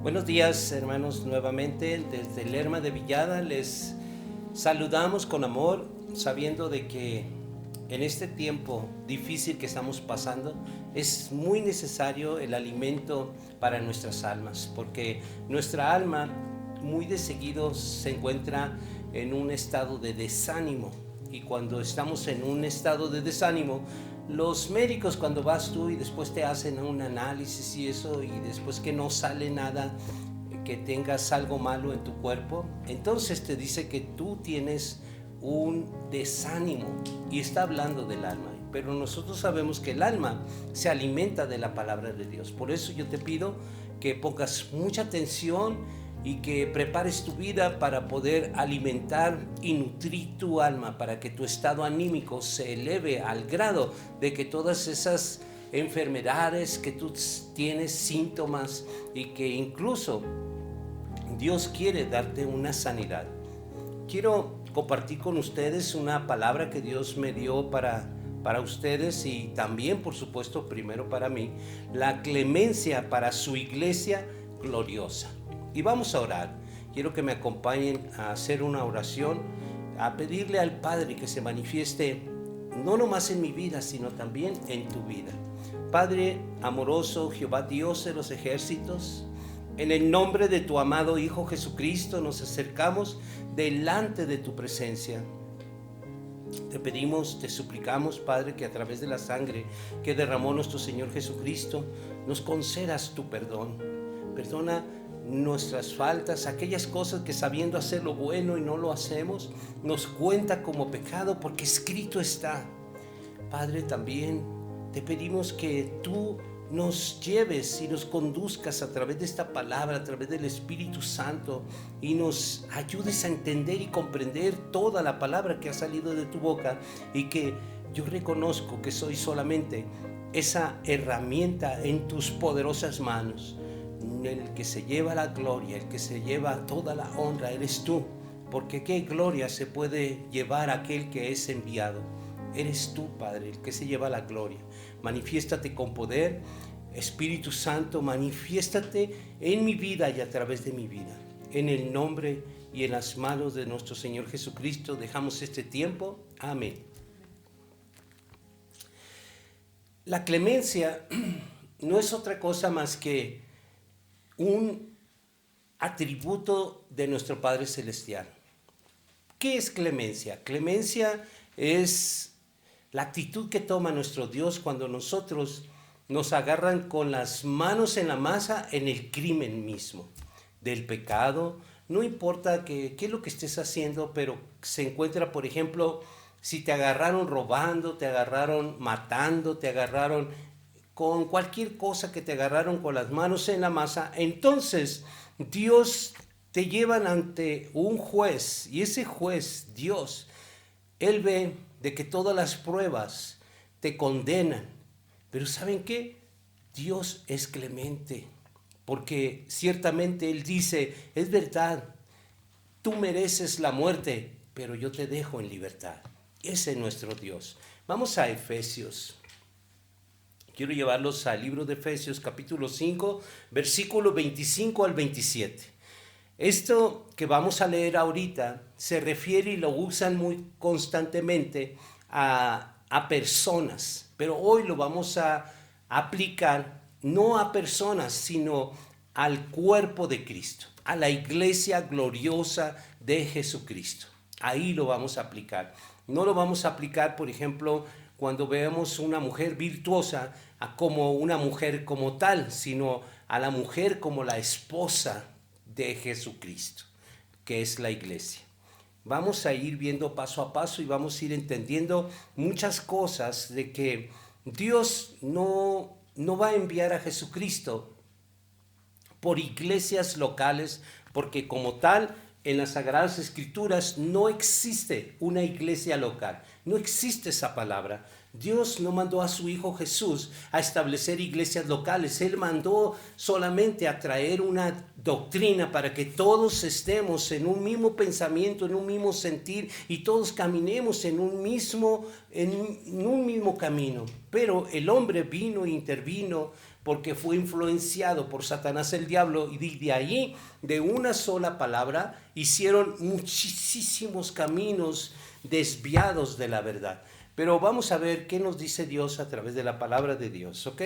Buenos días, hermanos, nuevamente desde Lerma de Villada les saludamos con amor, sabiendo de que en este tiempo difícil que estamos pasando es muy necesario el alimento para nuestras almas, porque nuestra alma muy de seguido se encuentra en un estado de desánimo, y cuando estamos en un estado de desánimo, los médicos, cuando vas tú y después te hacen un análisis y eso, y después que no sale nada, que tengas algo malo en tu cuerpo, entonces te dice que tú tienes un desánimo, y está hablando del alma. Pero nosotros sabemos que el alma se alimenta de la palabra de Dios. Por eso yo te pido que pongas mucha atención y que prepares tu vida para poder alimentar y nutrir tu alma, para que tu estado anímico se eleve al grado de que todas esas enfermedades que tú tienes, síntomas, y que incluso Dios quiere darte una sanidad. Quiero compartir con ustedes una palabra que Dios me dio para ustedes, y también, por supuesto, primero para mí, la clemencia para su iglesia gloriosa. Y vamos a orar. Quiero que me acompañen a hacer una oración, a pedirle al Padre que se manifieste no nomás en mi vida, sino también en tu vida. Padre amoroso, Jehová Dios de los ejércitos, en el nombre de tu amado Hijo Jesucristo nos acercamos delante de tu presencia. Te pedimos, te suplicamos, Padre, que a través de la sangre que derramó nuestro Señor Jesucristo, nos concedas tu perdón. Perdona nuestras faltas, aquellas cosas que sabiendo hacer lo bueno y no lo hacemos, nos cuenta como pecado, porque escrito está. Padre, también te pedimos que tú nos lleves y nos conduzcas a través de esta palabra, a través del Espíritu Santo, y nos ayudes a entender y comprender toda la palabra que ha salido de tu boca, y que yo reconozco que soy solamente esa herramienta en tus poderosas manos. El que se lleva la gloria, el que se lleva toda la honra, eres tú, porque qué gloria se puede llevar aquel que es enviado. Eres tú, Padre, el que se lleva la gloria. Manifiéstate con poder, Espíritu Santo, manifiéstate en mi vida y a través de mi vida. En el nombre y en las manos de nuestro Señor Jesucristo dejamos este tiempo. Amén. La clemencia no es otra cosa más que un atributo de nuestro Padre Celestial. ¿Qué es clemencia? Clemencia es la actitud que toma nuestro Dios cuando nosotros nos agarran con las manos en la masa en el crimen mismo del pecado. No importa qué es lo que estés haciendo, pero se encuentra, por ejemplo, si te agarraron robando, te agarraron matando, te agarraron con cualquier cosa, que te agarraron con las manos en la masa, entonces Dios te llevan ante un juez, y ese juez, Dios, Él ve de que todas las pruebas te condenan. Pero ¿saben qué? Dios es clemente, porque ciertamente Él dice, es verdad, tú mereces la muerte, pero yo te dejo en libertad. Ese es nuestro Dios. Vamos a Efesios. Quiero llevarlos al libro de Efesios, capítulo 5, versículo 25 al 27. Esto que vamos a leer ahorita se refiere, y lo usan muy constantemente, a personas, pero hoy lo vamos a aplicar no a personas, sino al cuerpo de Cristo, a la iglesia gloriosa de Jesucristo. Ahí lo vamos a aplicar. No lo vamos a aplicar, por ejemplo, cuando veamos una mujer virtuosa, como una mujer como tal, sino a la mujer como la esposa de Jesucristo, que es la iglesia. Vamos a ir viendo paso a paso y vamos a ir entendiendo muchas cosas de que Dios no va a enviar a Jesucristo por iglesias locales, porque como tal en las Sagradas Escrituras no existe una iglesia local, no existe esa palabra. Dios no mandó a su Hijo Jesús a establecer iglesias locales. Él mandó solamente a traer una doctrina para que todos estemos en un mismo pensamiento, en un mismo sentir, y todos caminemos en un mismo camino. Pero el hombre vino e intervino porque fue influenciado por Satanás el diablo, y de ahí, de una sola palabra, hicieron muchísimos caminos desviados de la verdad. Pero vamos a ver qué nos dice Dios a través de la palabra de Dios, ¿ok?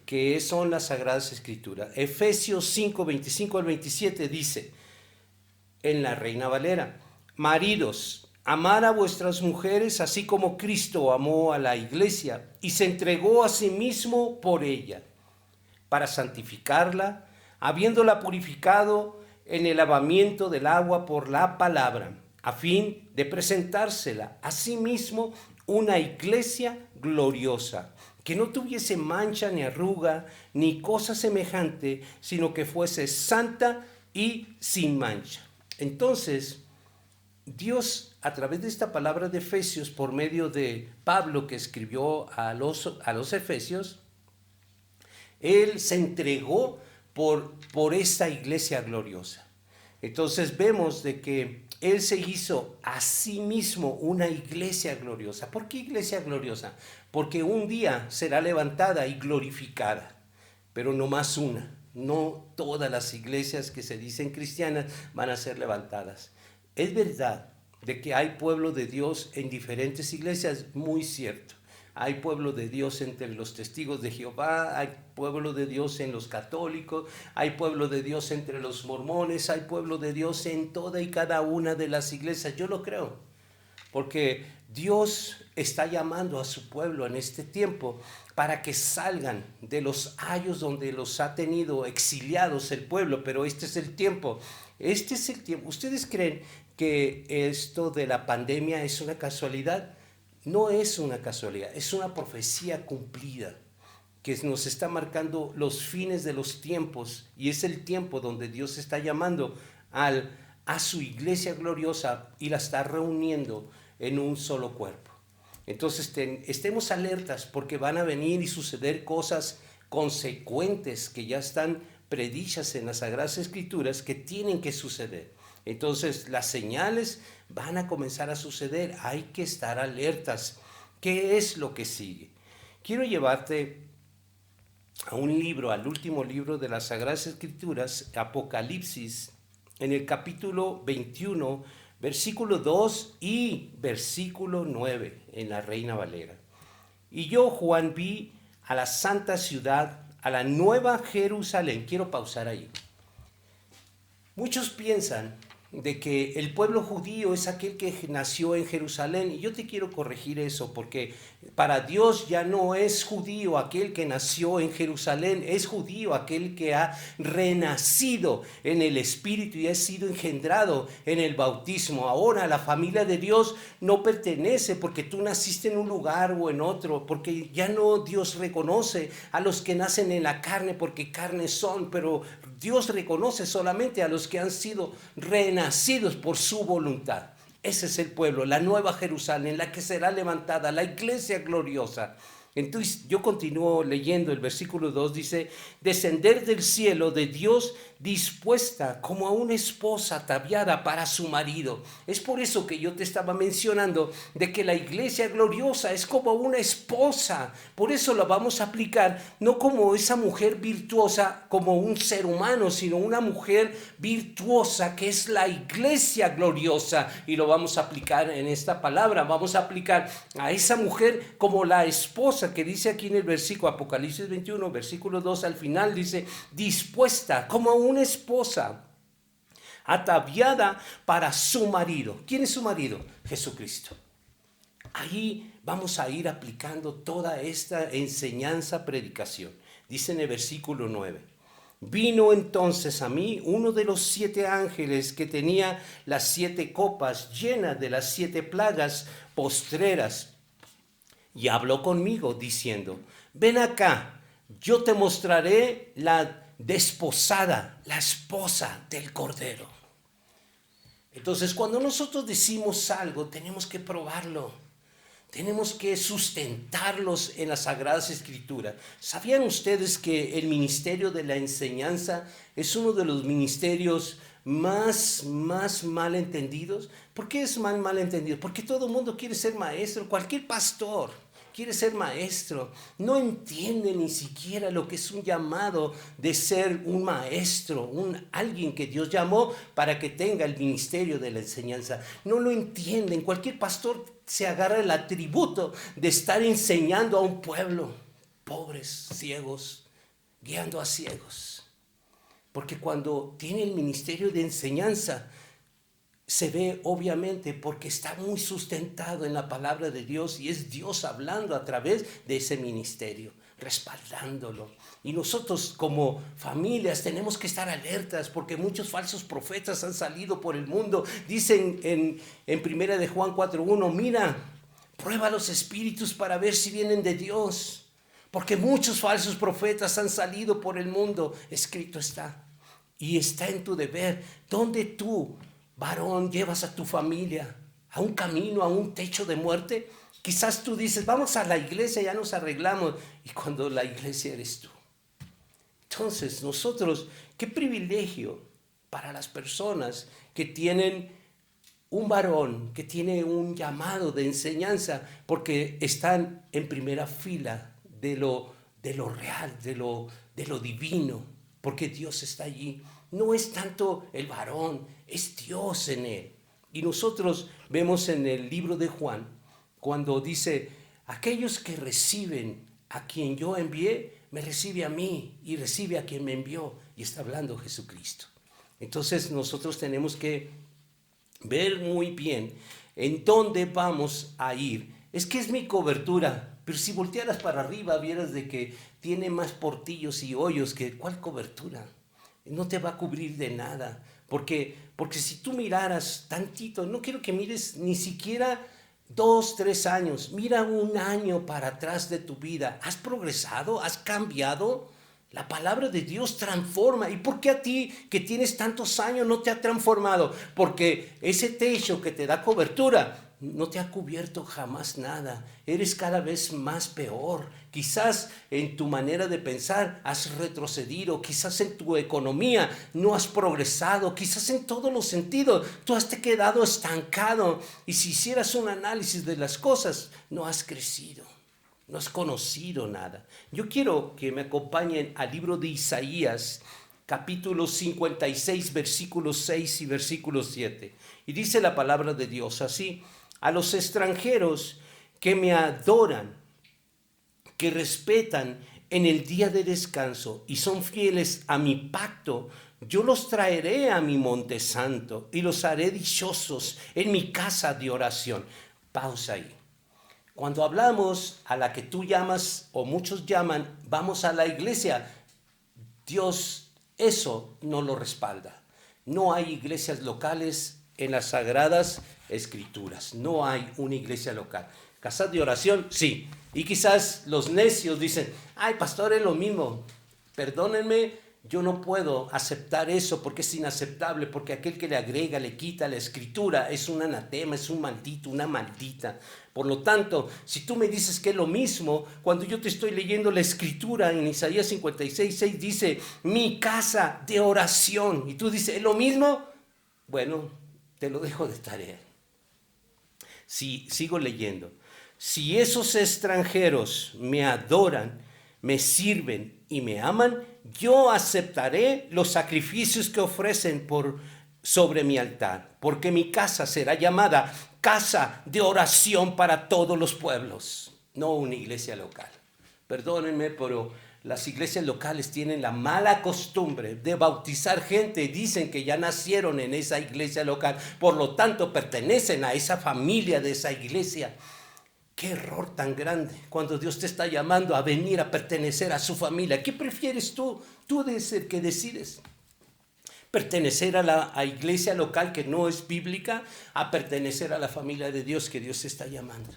Que son las Sagradas Escrituras. Efesios 5, 25 al 27 dice, en la Reina Valera: maridos, amad a vuestras mujeres así como Cristo amó a la iglesia y se entregó a sí mismo por ella, para santificarla, habiéndola purificado en el lavamiento del agua por la palabra, a fin de presentársela a sí mismo una iglesia gloriosa, que no tuviese mancha ni arruga ni cosa semejante, sino que fuese santa y sin mancha. Entonces, Dios, a través de esta palabra de Efesios, por medio de Pablo, que escribió a los Efesios, Él se entregó por esta iglesia gloriosa. Entonces vemos de que Él se hizo a sí mismo una iglesia gloriosa. ¿Por qué iglesia gloriosa? Porque un día será levantada y glorificada, pero no más una. No todas las iglesias que se dicen cristianas van a ser levantadas. Es verdad de que hay pueblo de Dios en diferentes iglesias, muy cierto. Hay pueblo de Dios entre los testigos de Jehová, hay pueblo de Dios en los católicos, hay pueblo de Dios entre los mormones, hay pueblo de Dios en toda y cada una de las iglesias. Yo lo creo, porque Dios está llamando a su pueblo en este tiempo para que salgan de los ayos donde los ha tenido exiliados el pueblo, pero este es el tiempo. Este es el tiempo. ¿Ustedes creen que esto de la pandemia es una casualidad? No es una casualidad, es una profecía cumplida que nos está marcando los fines de los tiempos, y es el tiempo donde Dios está llamando a su iglesia gloriosa y la está reuniendo en un solo cuerpo. Entonces estemos alertas, porque van a venir y suceder cosas consecuentes que ya están predichas en las Sagradas Escrituras, que tienen que suceder. Entonces las señales van a comenzar a suceder, hay que estar alertas. ¿Qué es lo que sigue? Quiero llevarte a un libro, al último libro de las Sagradas Escrituras, Apocalipsis, en el capítulo 21, versículo 2 y versículo 9, en la Reina Valera. Y yo, Juan, vi a la santa ciudad, a la nueva Jerusalén. Quiero pausar ahí. Muchos piensan de que el pueblo judío es aquel que nació en Jerusalén, y yo te quiero corregir eso, porque para Dios ya no es judío aquel que nació en Jerusalén, es judío aquel que ha renacido en el Espíritu y ha sido engendrado en el bautismo. Ahora la familia de Dios no pertenece porque tú naciste en un lugar o en otro, porque ya no Dios reconoce a los que nacen en la carne, porque carne son, pero Dios reconoce solamente a los que han sido renacidos por su voluntad. Ese es el pueblo, la nueva Jerusalén, la que será levantada, la iglesia gloriosa. Entonces yo continúo leyendo el versículo 2, dice: descender del cielo de Dios dispuesta como a una esposa ataviada para su marido. Es por eso que yo te estaba mencionando de que la iglesia gloriosa es como una esposa. Por eso la vamos a aplicar no como esa mujer virtuosa, como un ser humano, sino una mujer virtuosa que es la iglesia gloriosa, y lo vamos a aplicar en esta palabra. Vamos a aplicar a esa mujer como la esposa, que dice aquí en el versículo Apocalipsis 21, versículo 2, al final dice: dispuesta como una esposa ataviada para su marido. ¿Quién es su marido? Jesucristo. Ahí vamos a ir aplicando toda esta enseñanza, predicación. Dice en el versículo 9: vino entonces a mí uno de los 7 ángeles que tenía las 7 copas llenas de las 7 plagas postreras, y habló conmigo diciendo: ven acá, yo te mostraré la desposada, la esposa del Cordero. Entonces, cuando nosotros decimos algo, tenemos que probarlo. Tenemos que sustentarlos en las Sagradas Escrituras. ¿Sabían ustedes que el ministerio de la enseñanza es uno de los ministerios más mal entendidos? ¿Por qué es mal entendido? Porque todo el mundo quiere ser maestro, cualquier pastor. quiere ser maestro, no entiende ni siquiera lo que es un llamado de ser un maestro, alguien que Dios llamó para que tenga el ministerio de la enseñanza. No lo entienden. Cualquier pastor se agarra el atributo de estar enseñando a un pueblo, pobres, ciegos, guiando a ciegos. Porque cuando tiene el ministerio de enseñanza, se ve obviamente porque está muy sustentado en la palabra de Dios y es Dios hablando a través de ese ministerio, respaldándolo. Y nosotros como familias tenemos que estar alertas porque muchos falsos profetas han salido por el mundo. Dicen en primera de Juan 4:1, mira, prueba los espíritus para ver si vienen de Dios, porque muchos falsos profetas han salido por el mundo. Escrito está. Y está en tu deber, donde tú, varón, llevas a tu familia a un camino, a un techo de muerte. Quizás tú dices, vamos a la iglesia, ya nos arreglamos. Y cuando la iglesia eres tú. Entonces, nosotros, qué privilegio para las personas que tienen un varón, que tiene un llamado de enseñanza, porque están en primera fila de lo real, de lo divino, porque Dios está allí. No es tanto el varón, es Dios en él. Y nosotros vemos en el libro de Juan, cuando dice, aquellos que reciben a quien yo envié, me recibe a mí y recibe a quien me envió. Y está hablando Jesucristo. Entonces nosotros tenemos que ver muy bien en dónde vamos a ir. Es que es mi cobertura, pero si voltearas para arriba vieras de que tiene más portillos y hoyos que ¿cuál cobertura? No te va a cubrir de nada, porque si tú miraras tantito, no quiero que mires ni siquiera 2, 3 años, mira un año para atrás de tu vida. ¿Has progresado? ¿Has cambiado? La palabra de Dios transforma. ¿Y por qué a ti que tienes tantos años no te ha transformado? Porque ese techo que te da cobertura no te ha cubierto jamás nada. Eres cada vez más peor. Quizás en tu manera de pensar has retrocedido. Quizás en tu economía no has progresado. Quizás en todos los sentidos tú has te quedado estancado. Y si hicieras un análisis de las cosas, no has crecido. No has conocido nada. Yo quiero que me acompañen al libro de Isaías, capítulo 56, versículos 6 y versículo 7. Y dice la palabra de Dios así: a los extranjeros que me adoran, que respetan en el día de descanso y son fieles a mi pacto, yo los traeré a mi monte santo y los haré dichosos en mi casa de oración. Pausa ahí. Cuando hablamos a la que tú llamas o muchos llaman, vamos a la iglesia, Dios eso no lo respalda. No hay iglesias locales en las Sagradas Escrituras. No hay una iglesia local. Casa de oración, sí. Y quizás los necios dicen, ay, pastor, es lo mismo. Perdónenme, yo no puedo aceptar eso porque es inaceptable, porque aquel que le agrega, le quita la escritura, es un anatema, es un maldito, una maldita. Por lo tanto, si tú me dices que es lo mismo, cuando yo te estoy leyendo la escritura en Isaías 56, 6 dice, mi casa de oración, y tú dices, ¿es lo mismo? Bueno, te lo dejo de tarea. Si sigo leyendo, si esos extranjeros me adoran, me sirven y me aman, yo aceptaré los sacrificios que ofrecen sobre mi altar, porque mi casa será llamada casa de oración para todos los pueblos, no una iglesia local. Perdónenme, pero las iglesias locales tienen la mala costumbre de bautizar gente, dicen que ya nacieron en esa iglesia local, por lo tanto pertenecen a esa familia de esa iglesia. Qué error tan grande cuando Dios te está llamando a venir a pertenecer a su familia. ¿Qué prefieres tú? Tú eres el que decides. Pertenecer a la iglesia local que no es bíblica, a pertenecer a la familia de Dios que Dios te está llamando.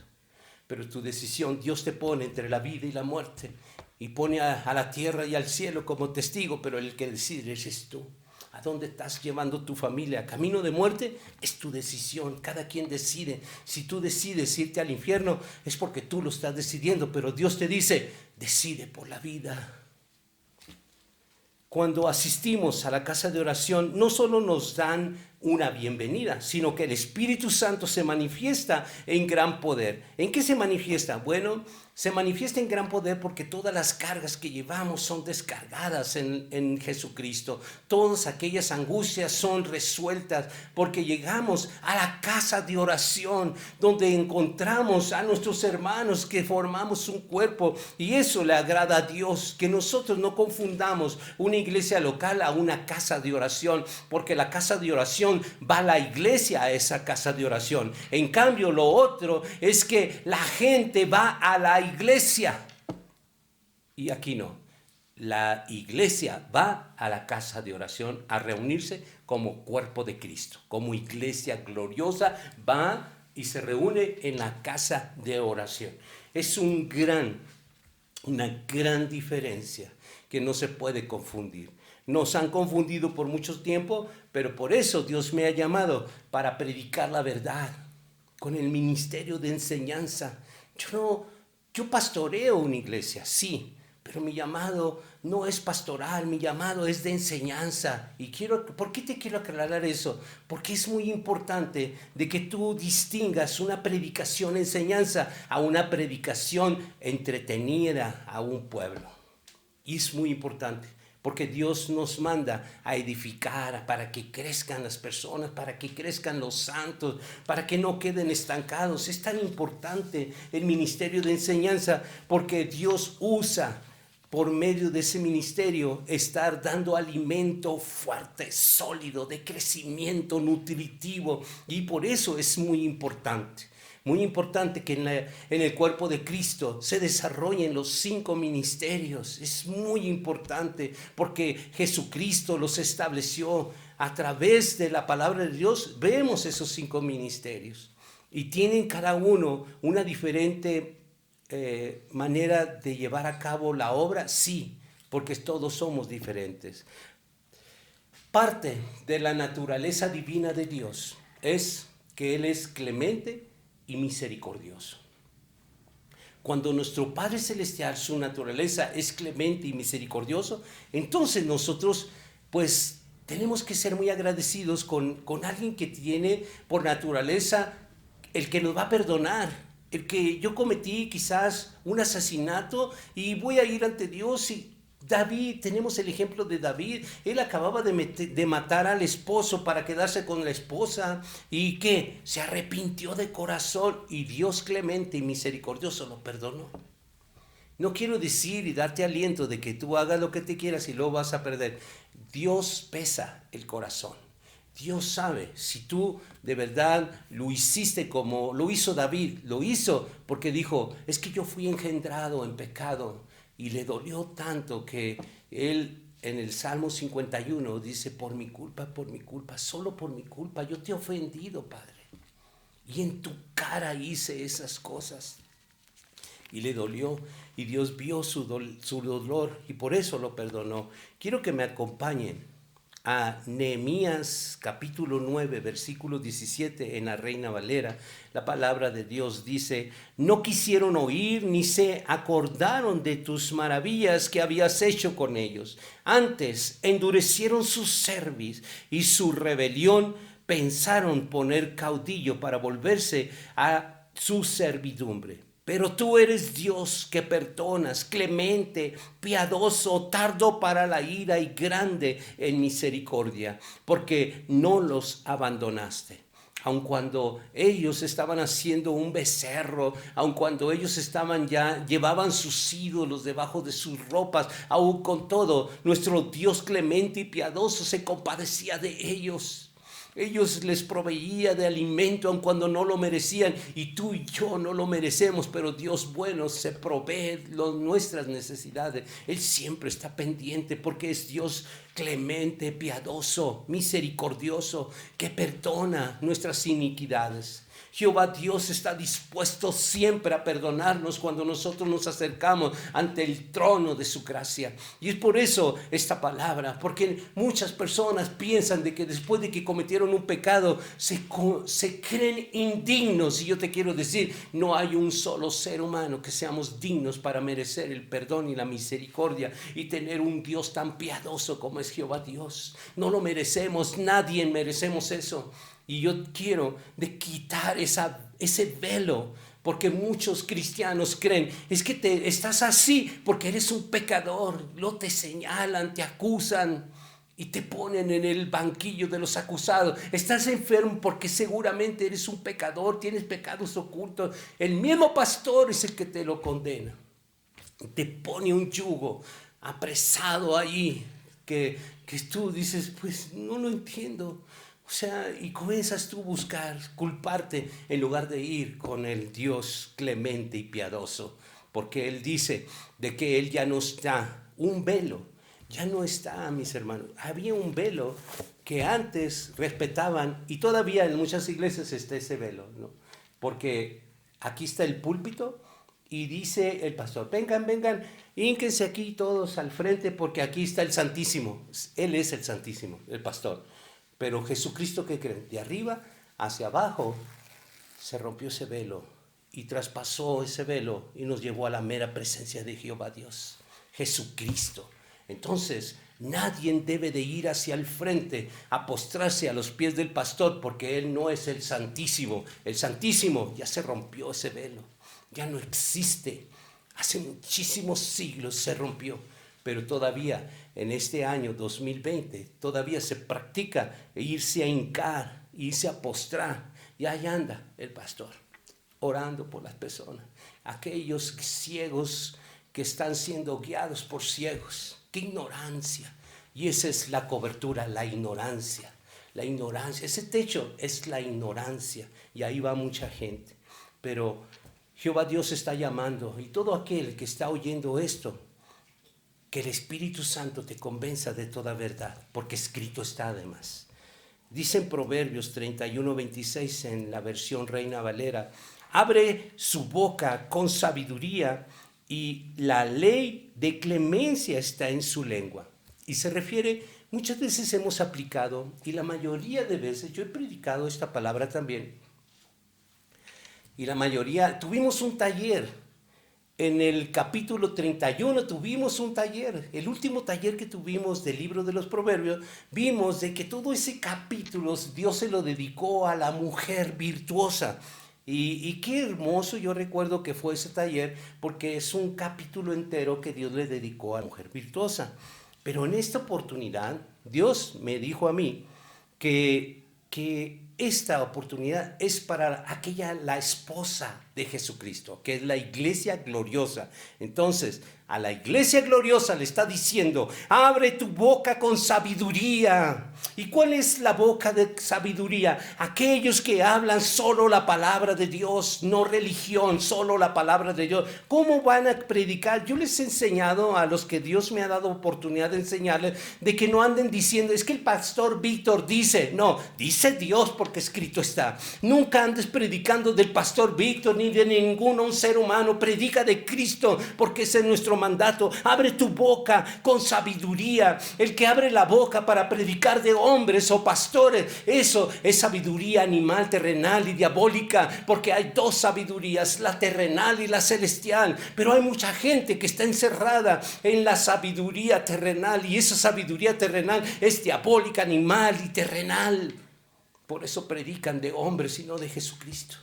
Pero tu decisión, Dios te pone entre la vida y la muerte y pone a la tierra y al cielo como testigo, pero el que decide eres tú. ¿A dónde estás llevando tu familia? ¿Camino de muerte? Es tu decisión. Cada quien decide. Si tú decides irte al infierno, es porque tú lo estás decidiendo. Pero Dios te dice, decide por la vida. Cuando asistimos a la casa de oración, no solo nos dan una bienvenida, sino que el Espíritu Santo se manifiesta en gran poder. ¿En qué se manifiesta? Bueno, se manifiesta en gran poder porque todas las cargas que llevamos son descargadas en Jesucristo. Todas aquellas angustias son resueltas porque llegamos a la casa de oración donde encontramos a nuestros hermanos que formamos un cuerpo, y eso le agrada a Dios, que nosotros no confundamos una iglesia local a una casa de oración, porque la casa de oración va la iglesia a esa casa de oración. En cambio, lo otro es que la gente va a la iglesia, y aquí no. La iglesia va a la casa de oración a reunirse como cuerpo de Cristo, como iglesia gloriosa, va y se reúne en la casa de oración. Es una gran diferencia que no se puede confundir. Nos han confundido por mucho tiempo, pero por eso Dios me ha llamado para predicar la verdad con el ministerio de enseñanza. Yo pastoreo una iglesia, sí, pero mi llamado no es pastoral, mi llamado es de enseñanza. ¿Por qué te quiero aclarar eso? Porque es muy importante de que tú distingas una predicación enseñanza a una predicación entretenida a un pueblo. Y es muy importante, porque Dios nos manda a edificar para que crezcan las personas, para que crezcan los santos, para que no queden estancados. Es tan importante el ministerio de enseñanza porque Dios usa por medio de ese ministerio estar dando alimento fuerte, sólido, de crecimiento nutritivo, y por eso es muy importante. Muy importante que en el cuerpo de Cristo se desarrollen los 5 ministerios. Es muy importante porque Jesucristo los estableció a través de la palabra de Dios. Vemos esos 5 ministerios y tienen cada uno una diferente manera de llevar a cabo la obra, sí, porque todos somos diferentes. Parte de la naturaleza divina de Dios es que Él es clemente y misericordioso. Cuando nuestro Padre Celestial, su naturaleza es clemente y misericordioso, entonces nosotros pues tenemos que ser muy agradecidos con alguien que tiene por naturaleza el que nos va a perdonar. El que yo cometí quizás un asesinato y voy a ir ante Dios, y David, tenemos el ejemplo de David. Él acababa de matar al esposo para quedarse con la esposa, y que se arrepintió de corazón, y Dios clemente y misericordioso lo perdonó. No quiero decir y darte aliento de que tú hagas lo que te quieras y luego vas a perder. Dios pesa el corazón. Dios sabe si tú de verdad lo hiciste como lo hizo David. Lo hizo porque dijo: es que yo fui engendrado en pecado. Y le dolió tanto que él en el Salmo 51 dice: por mi culpa, solo por mi culpa, yo te he ofendido, Padre. Y en tu cara hice esas cosas. Y le dolió, y Dios vio su dolor, y por eso lo perdonó. Quiero que me acompañen a Nehemías capítulo 9, versículo 17 en la Reina Valera. La palabra de Dios dice: no quisieron oír ni se acordaron de tus maravillas que habías hecho con ellos. Antes endurecieron su cerviz y su rebelión pensaron poner caudillo para volverse a su servidumbre. Pero tú eres Dios que perdonas, clemente, piadoso, tardo para la ira y grande en misericordia, porque no los abandonaste. Aun cuando ellos estaban haciendo un becerro, aun cuando ellos llevaban sus ídolos debajo de sus ropas, aun con todo, nuestro Dios clemente y piadoso se compadecía de ellos. Ellos les proveía de alimento aun cuando no lo merecían, y tú y yo no lo merecemos, pero Dios bueno se provee nuestras necesidades. Él siempre está pendiente porque es Dios clemente, piadoso, misericordioso, que perdona nuestras iniquidades. Jehová Dios está dispuesto siempre a perdonarnos cuando nosotros nos acercamos ante el trono de su gracia. Y es por eso esta palabra, porque muchas personas piensan de que después de que cometieron un pecado se creen indignos. Y yo te quiero decir, no hay un solo ser humano que seamos dignos para merecer el perdón y la misericordia y tener un Dios tan piadoso como es Jehová Dios. No lo merecemos, nadie merecemos eso. Y yo quiero de quitar ese velo, porque muchos cristianos creen, es que estás así porque eres un pecador, lo te señalan, te acusan y te ponen en el banquillo de los acusados. Estás enfermo porque seguramente eres un pecador, tienes pecados ocultos. El mismo pastor es el que te lo condena. Te pone un yugo apresado ahí que tú dices, pues no lo entiendo. O sea, y comienzas tú a buscar, culparte, en lugar de ir con el Dios clemente y piadoso. Porque Él dice de que Él ya no está, un velo, ya no está, mis hermanos. Había un velo que antes respetaban, y todavía en muchas iglesias está ese velo, ¿no? Porque aquí está el púlpito y dice el pastor, vengan, hínquense aquí todos al frente porque aquí está el Santísimo. Él es el Santísimo, el pastor. Pero Jesucristo, ¿qué creen? De arriba hacia abajo se rompió ese velo y traspasó ese velo y nos llevó a la mera presencia de Jehová Dios, Jesucristo. Entonces, nadie debe de ir hacia el frente a postrarse a los pies del pastor porque Él no es el Santísimo. El Santísimo ya se rompió ese velo, ya no existe. Hace muchísimos siglos se rompió. Pero todavía en este año 2020, todavía se practica irse a hincar, irse a postrar. Y ahí anda el pastor, orando por las personas. Aquellos ciegos que están siendo guiados por ciegos. ¡Qué ignorancia! Y esa es la cobertura, la ignorancia. La ignorancia, ese techo es la ignorancia. Y ahí va mucha gente. Pero Jehová Dios está llamando. Y todo aquel que está oyendo esto, que el Espíritu Santo te convenza de toda verdad, porque escrito está además. Dice en Proverbios 31:26 en la versión Reina Valera, abre su boca con sabiduría y la ley de clemencia está en su lengua. Y se refiere, muchas veces hemos aplicado, y la mayoría de veces, yo he predicado esta palabra también, y la mayoría, tuvimos un taller. En el capítulo 31 tuvimos un taller, el último taller que tuvimos del libro de los Proverbios, vimos de que todo ese capítulo Dios se lo dedicó a la mujer virtuosa. Y qué hermoso, yo recuerdo que fue ese taller, porque es un capítulo entero que Dios le dedicó a la mujer virtuosa. Pero en esta oportunidad, Dios me dijo a mí que esta oportunidad es para la esposa de Jesucristo, que es la iglesia gloriosa. Entonces, a la iglesia gloriosa le está diciendo, abre tu boca con sabiduría. ¿Y cuál es la boca de sabiduría? Aquellos que hablan solo la palabra de Dios, no religión, solo la palabra de Dios. ¿Cómo van a predicar? Yo les he enseñado a los que Dios me ha dado oportunidad de enseñarles, de que no anden diciendo, es que el pastor Víctor dice. No, dice Dios porque escrito está. Nunca andes predicando del pastor Víctor ni de ningún ser humano. Predica de Cristo porque ese es nuestro mandato. Abre tu boca con sabiduría. El que abre la boca para predicar de hombres o pastores, eso es sabiduría animal, terrenal y diabólica, porque hay dos sabidurías, la terrenal y la celestial. Pero hay mucha gente que está encerrada en la sabiduría terrenal, y esa sabiduría terrenal es diabólica, animal y terrenal. Por eso predican de hombres y no de Jesucristo.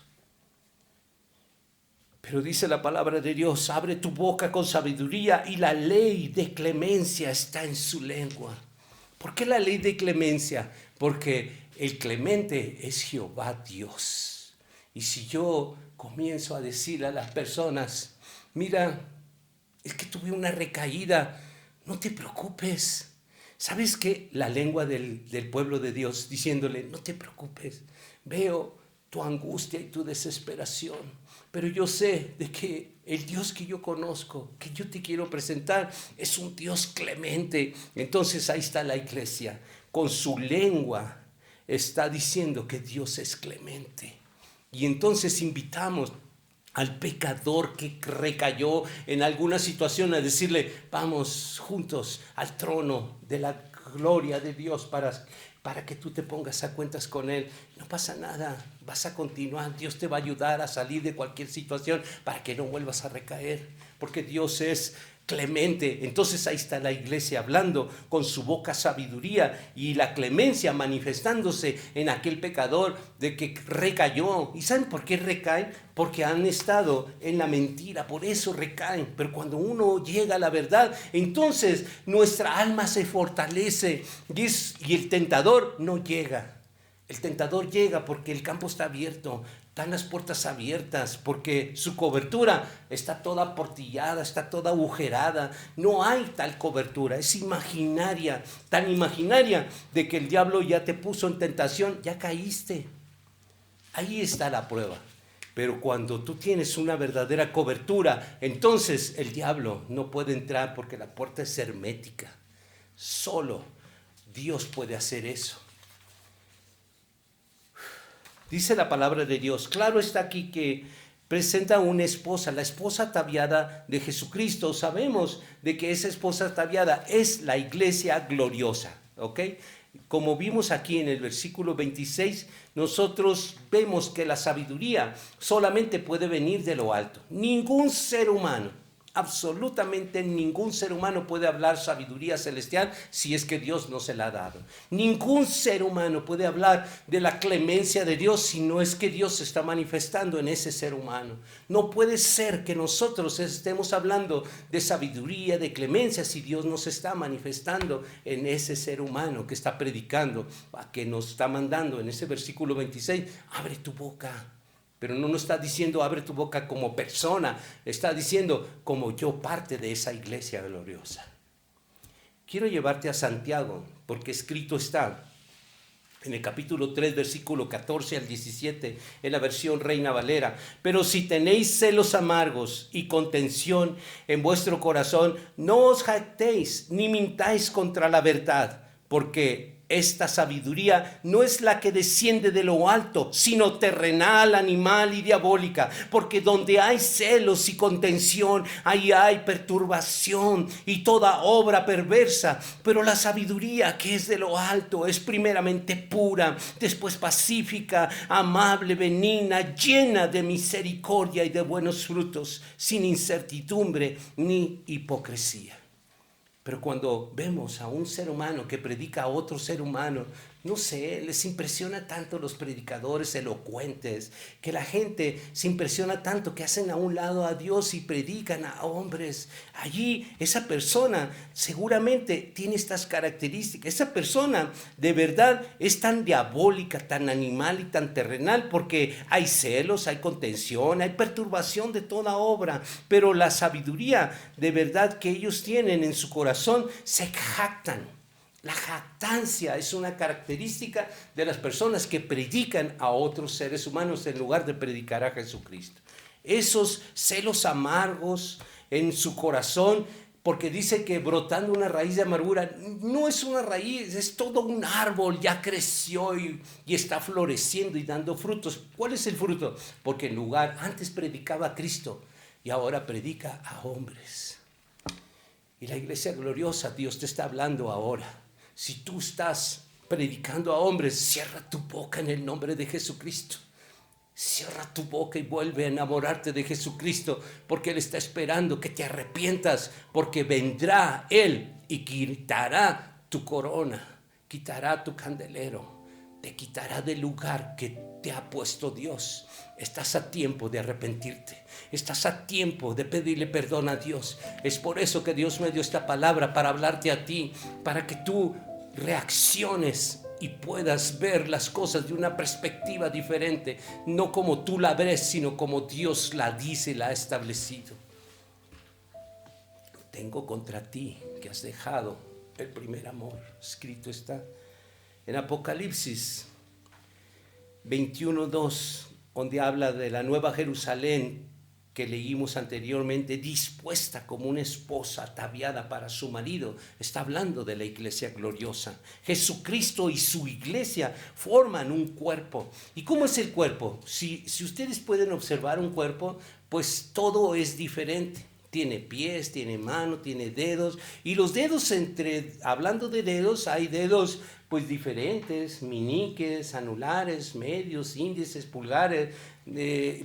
Pero dice la palabra de Dios, abre tu boca con sabiduría y la ley de clemencia está en su lengua. ¿Por qué la ley de clemencia? Porque el clemente es Jehová Dios. Y si yo comienzo a decirle a las personas, mira, es que tuve una recaída, no te preocupes. ¿Sabes qué? La lengua del pueblo de Dios diciéndole, no te preocupes, veo tu angustia y tu desesperación, pero yo sé de que el Dios que yo conozco, que yo te quiero presentar, es un Dios clemente. Entonces ahí está la iglesia, con su lengua está diciendo que Dios es clemente. Y entonces invitamos al pecador que recayó en alguna situación a decirle, vamos juntos al trono de la gloria de Dios para que tú te pongas a cuentas con Él. No pasa nada, vas a continuar. Dios te va a ayudar a salir de cualquier situación para que no vuelvas a recaer, porque Dios es clemente. Entonces ahí está la iglesia hablando con su boca sabiduría y la clemencia manifestándose en aquel pecador de que recayó. ¿Y saben por qué recaen? Porque han estado en la mentira, por eso recaen. Pero cuando uno llega a la verdad, entonces nuestra alma se fortalece y el tentador no llega. El tentador llega porque el campo está abierto, están las puertas abiertas, porque su cobertura está toda aportillada, está toda agujerada. No hay tal cobertura, es imaginaria, tan imaginaria de que el diablo ya te puso en tentación, ya caíste. Ahí está la prueba. Pero cuando tú tienes una verdadera cobertura, entonces el diablo no puede entrar porque la puerta es hermética. Solo Dios puede hacer eso. Dice la palabra de Dios, claro está aquí que presenta una esposa, la esposa ataviada de Jesucristo. Sabemos de que esa esposa ataviada es la iglesia gloriosa, ¿ok? Como vimos aquí en el versículo 26, nosotros vemos que la sabiduría solamente puede venir de lo alto. Ningún ser humano, absolutamente ningún ser humano puede hablar sabiduría celestial si es que Dios no se la ha dado. Ningún ser humano puede hablar de la clemencia de Dios si no es que Dios se está manifestando en ese ser humano. No puede ser que nosotros estemos hablando de sabiduría, de clemencia, si Dios no se está manifestando en ese ser humano que está predicando, que nos está mandando en ese versículo 26, abre tu boca. Pero no nos está diciendo abre tu boca como persona, está diciendo como yo parte de esa iglesia gloriosa. Quiero llevarte a Santiago, porque escrito está en el capítulo 3, versículo 14 al 17, en la versión Reina Valera. Pero si tenéis celos amargos y contención en vuestro corazón, no os jactéis ni mintáis contra la verdad, porque esta sabiduría no es la que desciende de lo alto, sino terrenal, animal y diabólica. Porque donde hay celos y contención, ahí hay perturbación y toda obra perversa. Pero la sabiduría que es de lo alto es primeramente pura, después pacífica, amable, benigna, llena de misericordia y de buenos frutos, sin incertidumbre ni hipocresía. Pero cuando vemos a un ser humano que predica a otro ser humano, no sé, les impresiona tanto los predicadores elocuentes, que la gente se impresiona tanto que hacen a un lado a Dios y predican a hombres. Allí esa persona seguramente tiene estas características. Esa persona de verdad es tan diabólica, tan animal y tan terrenal, porque hay celos, hay contención, hay perturbación de toda obra. Pero la sabiduría de verdad que ellos tienen en su corazón se jactan. La jactancia es una característica de las personas que predican a otros seres humanos en lugar de predicar a Jesucristo. Esos celos amargos en su corazón, porque dice que brotando una raíz de amargura, no es una raíz, es todo un árbol, ya creció y está floreciendo y dando frutos. ¿Cuál es el fruto? Porque en lugar, antes predicaba a Cristo y ahora predica a hombres. Y la iglesia gloriosa, Dios te está hablando ahora. Si tú estás predicando a hombres, cierra tu boca en el nombre de Jesucristo. Cierra tu boca y vuelve a enamorarte de Jesucristo, porque Él está esperando que te arrepientas, porque vendrá Él y quitará tu corona, quitará tu candelero, te quitará del lugar que te ha puesto Dios. Estás a tiempo de arrepentirte, estás a tiempo de pedirle perdón a Dios. Es por eso que Dios me dio esta palabra, para hablarte a ti, para que tú reacciones y puedas ver las cosas de una perspectiva diferente, no como tú la ves, sino como Dios la dice y la ha establecido. Tengo contra ti que has dejado el primer amor. Escrito está en Apocalipsis 21:2, donde habla de la nueva Jerusalén que leímos anteriormente, dispuesta como una esposa ataviada para su marido, está hablando de la iglesia gloriosa. Jesucristo y su iglesia forman un cuerpo. ¿Y cómo es el cuerpo? Si ustedes pueden observar un cuerpo, pues todo es diferente. Tiene pies, tiene manos, tiene dedos. Y los dedos, hablando de dedos, hay dedos pues diferentes, meñiques, anulares, medios, índices, pulgares,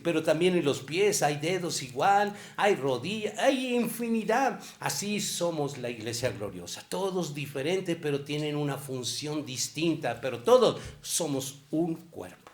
pero también en los pies hay dedos igual, hay rodillas, hay infinidad. Así somos la iglesia gloriosa, todos diferentes, pero tienen una función distinta, pero todos somos un cuerpo.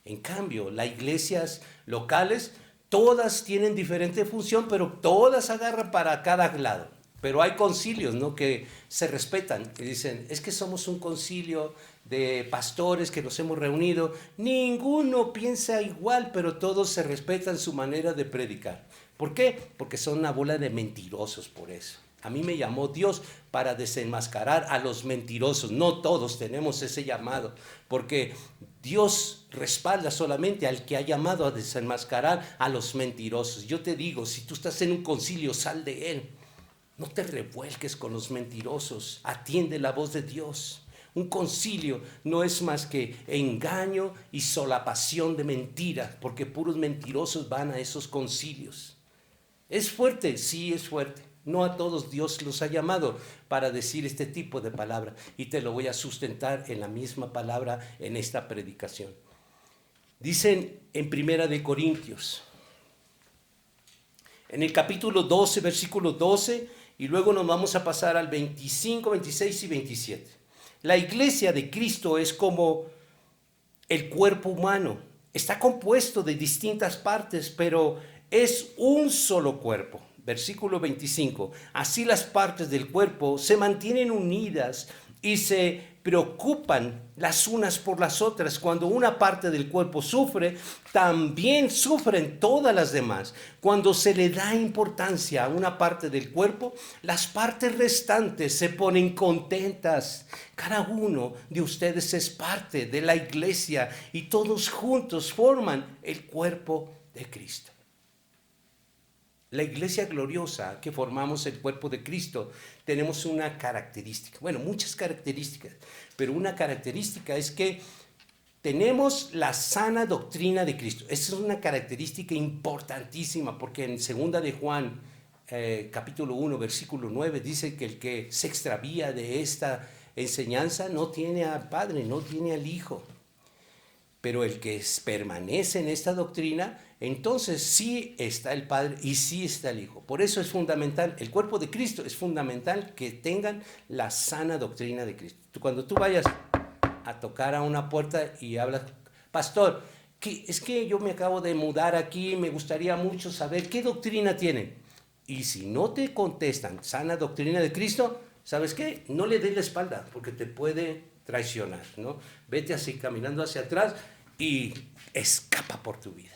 En cambio, las iglesias locales, todas tienen diferente función, pero todas agarran para cada lado. Pero hay concilios, ¿no?, que se respetan y dicen, es que somos un concilio de pastores que nos hemos reunido, ninguno piensa igual, pero todos se respetan su manera de predicar. ¿Por qué? Porque son una bola de mentirosos por eso. A mí me llamó Dios para desenmascarar a los mentirosos. No todos tenemos ese llamado, porque Dios respalda solamente al que ha llamado a desenmascarar a los mentirosos. Yo te digo, si tú estás en un concilio, sal de él. No te revuelques con los mentirosos, atiende la voz de Dios. Un concilio no es más que engaño y solapación de mentiras, porque puros mentirosos van a esos concilios. ¿Es fuerte? Sí, es fuerte. No a todos Dios los ha llamado para decir este tipo de palabra, y te lo voy a sustentar en la misma palabra en esta predicación. Dicen en Primera de Corintios, en el capítulo 12, versículo 12, y luego nos vamos a pasar al 25, 26 y 27. La iglesia de Cristo es como el cuerpo humano. Está compuesto de distintas partes, pero es un solo cuerpo. Versículo 25. Así las partes del cuerpo se mantienen unidas y se preocupan las unas por las otras. Cuando una parte del cuerpo sufre, también sufren todas las demás. Cuando se le da importancia a una parte del cuerpo, las partes restantes se ponen contentas. Cada uno de ustedes es parte de la iglesia y todos juntos forman el cuerpo de Cristo. La iglesia gloriosa que formamos el cuerpo de Cristo, tenemos una característica, bueno, muchas características, pero una característica es que tenemos la sana doctrina de Cristo. Esa es una característica importantísima, porque en 2 de Juan, capítulo 1, versículo 9, dice que el que se extravía de esta enseñanza no tiene al Padre, no tiene al Hijo. Pero el que permanece en esta doctrina, entonces sí está el Padre y sí está el Hijo. Por eso es fundamental, el cuerpo de Cristo es fundamental que tengan la sana doctrina de Cristo. Cuando tú vayas a tocar a una puerta y hablas, pastor, es que yo me acabo de mudar aquí, me gustaría mucho saber qué doctrina tienen. Y si no te contestan sana doctrina de Cristo, ¿sabes qué? No le des la espalda, porque te puede traicionar, ¿no? Vete así caminando hacia atrás y escapa por tu vida.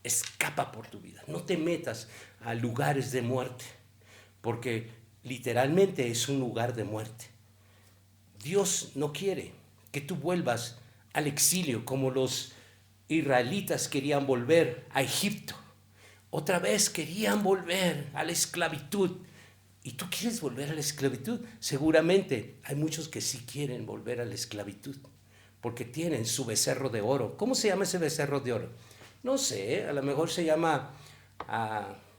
Escapa por tu vida. No te metas a lugares de muerte, porque literalmente es un lugar de muerte. Dios no quiere que tú vuelvas al exilio como los israelitas querían volver a Egipto. Otra vez querían volver a la esclavitud. ¿Y tú quieres volver a la esclavitud? Seguramente hay muchos que sí quieren volver a la esclavitud, porque tienen su becerro de oro. ¿Cómo se llama ese becerro de oro? No sé, a lo mejor se llama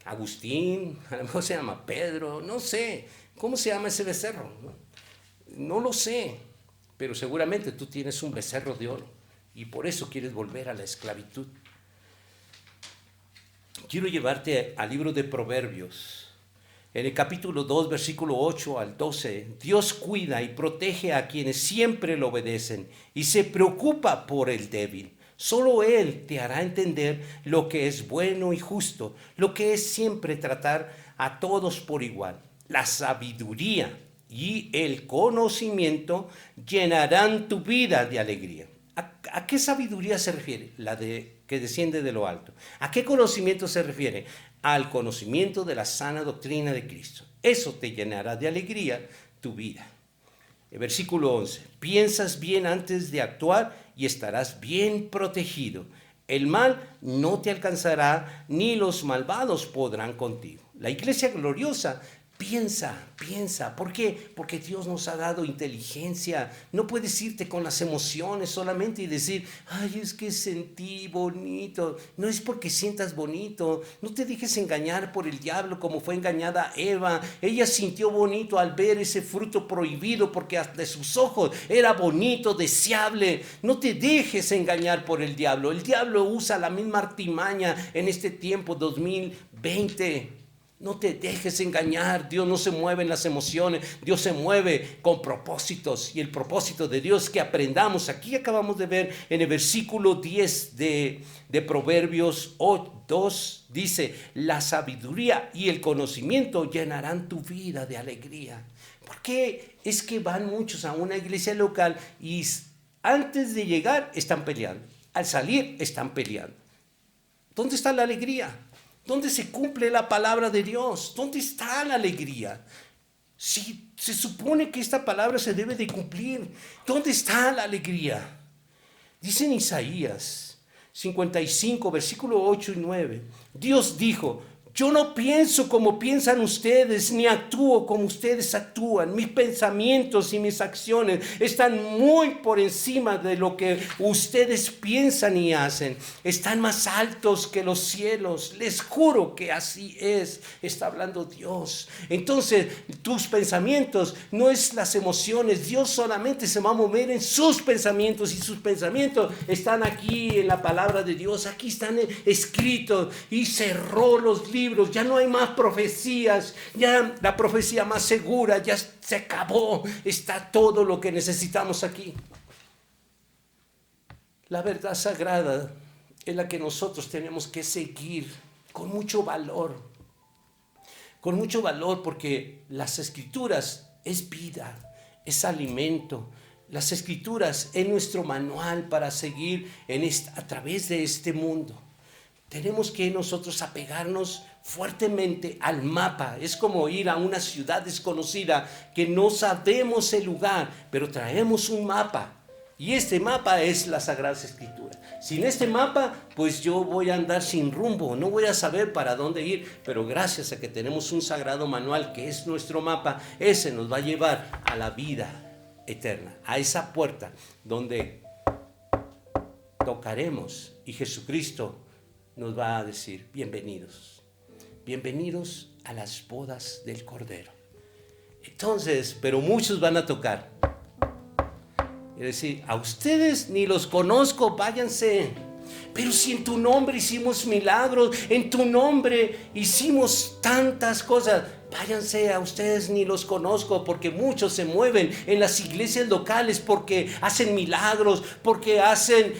Agustín, a lo mejor se llama Pedro, no sé. ¿Cómo se llama ese becerro? No lo sé, pero seguramente tú tienes un becerro de oro y por eso quieres volver a la esclavitud. Quiero llevarte al libro de Proverbios. En el capítulo 2, versículo 8 al 12, Dios cuida y protege a quienes siempre lo obedecen y se preocupa por el débil. Solo Él te hará entender lo que es bueno y justo, lo que es siempre tratar a todos por igual. La sabiduría y el conocimiento llenarán tu vida de alegría. ¿A qué sabiduría se refiere? La que desciende de lo alto. ¿A qué conocimiento se refiere? Al conocimiento de la sana doctrina de Cristo. Eso te llenará de alegría tu vida. El versículo 11. Piensas bien antes de actuar y estarás bien protegido. El mal no te alcanzará, ni los malvados podrán contigo. La iglesia gloriosa piensa. ¿Por qué? Porque Dios nos ha dado inteligencia. No puedes irte con las emociones solamente y decir, ay, es que sentí bonito. No es porque sientas bonito. No te dejes engañar por el diablo como fue engañada Eva. Ella sintió bonito al ver ese fruto prohibido porque de sus ojos era bonito, deseable. No te dejes engañar por el diablo. El diablo usa la misma artimaña en este tiempo 2020. No te dejes engañar. Dios no se mueve en las emociones. Dios se mueve con propósitos. Y el propósito de Dios es que aprendamos. Aquí acabamos de ver en el versículo 10 de Proverbios 2. Dice, la sabiduría y el conocimiento llenarán tu vida de alegría. Porque es que van muchos a una iglesia local y antes de llegar están peleando. Al salir están peleando. ¿Dónde está la alegría? ¿Dónde se cumple la palabra de Dios? ¿Dónde está la alegría? Si se supone que esta palabra se debe de cumplir, ¿dónde está la alegría? Dice en Isaías 55, versículo 8 y 9, Dios dijo, yo no pienso como piensan ustedes, ni actúo como ustedes actúan. Mis pensamientos y mis acciones están muy por encima de lo que ustedes piensan y hacen. Están más altos que los cielos. Les juro que así es. Está hablando Dios. Entonces, tus pensamientos no es las emociones. Dios solamente se va a mover en sus pensamientos y sus pensamientos están aquí en la palabra de Dios. Aquí están escritos y cerró los libros. Ya no hay más profecías, ya la profecía más segura, ya se acabó, está todo lo que necesitamos aquí. La verdad sagrada es la que nosotros tenemos que seguir con mucho valor porque las escrituras es vida, es alimento. Las escrituras es nuestro manual para seguir a través de este mundo. Tenemos que nosotros apegarnos fuertemente al mapa. Es como ir a una ciudad desconocida que no sabemos el lugar, pero traemos un mapa. Y este mapa es la Sagrada Escritura. Sin este mapa, pues yo voy a andar sin rumbo, no voy a saber para dónde ir, pero gracias a que tenemos un sagrado manual que es nuestro mapa, ese nos va a llevar a la vida eterna, a esa puerta donde tocaremos y Jesucristo nos va a decir, bienvenidos a las bodas del Cordero. Entonces, pero muchos van a tocar. Es decir, a ustedes ni los conozco, váyanse. Pero si en tu nombre hicimos milagros, en tu nombre hicimos tantas cosas, váyanse, a ustedes ni los conozco, porque muchos se mueven en las iglesias locales porque hacen milagros, porque hacen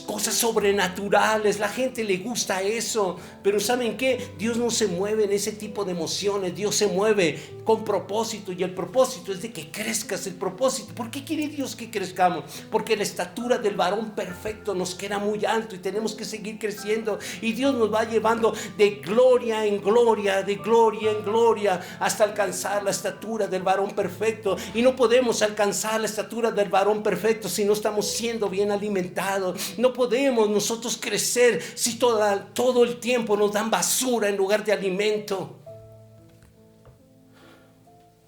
cosas sobrenaturales. La gente le gusta eso, pero ¿saben qué? Dios no se mueve en ese tipo de emociones. Dios se mueve con propósito, y el propósito es de que crezcas. El propósito, ¿por qué quiere Dios que crezcamos? Porque la estatura del varón perfecto nos queda muy alto y tenemos que seguir creciendo, y Dios nos va llevando de gloria en gloria, de gloria en gloria, hasta alcanzar la estatura del varón perfecto. Y no podemos alcanzar la estatura del varón perfecto si no estamos siendo bien alimentados. No podemos nosotros crecer si todo el tiempo nos dan basura en lugar de alimento.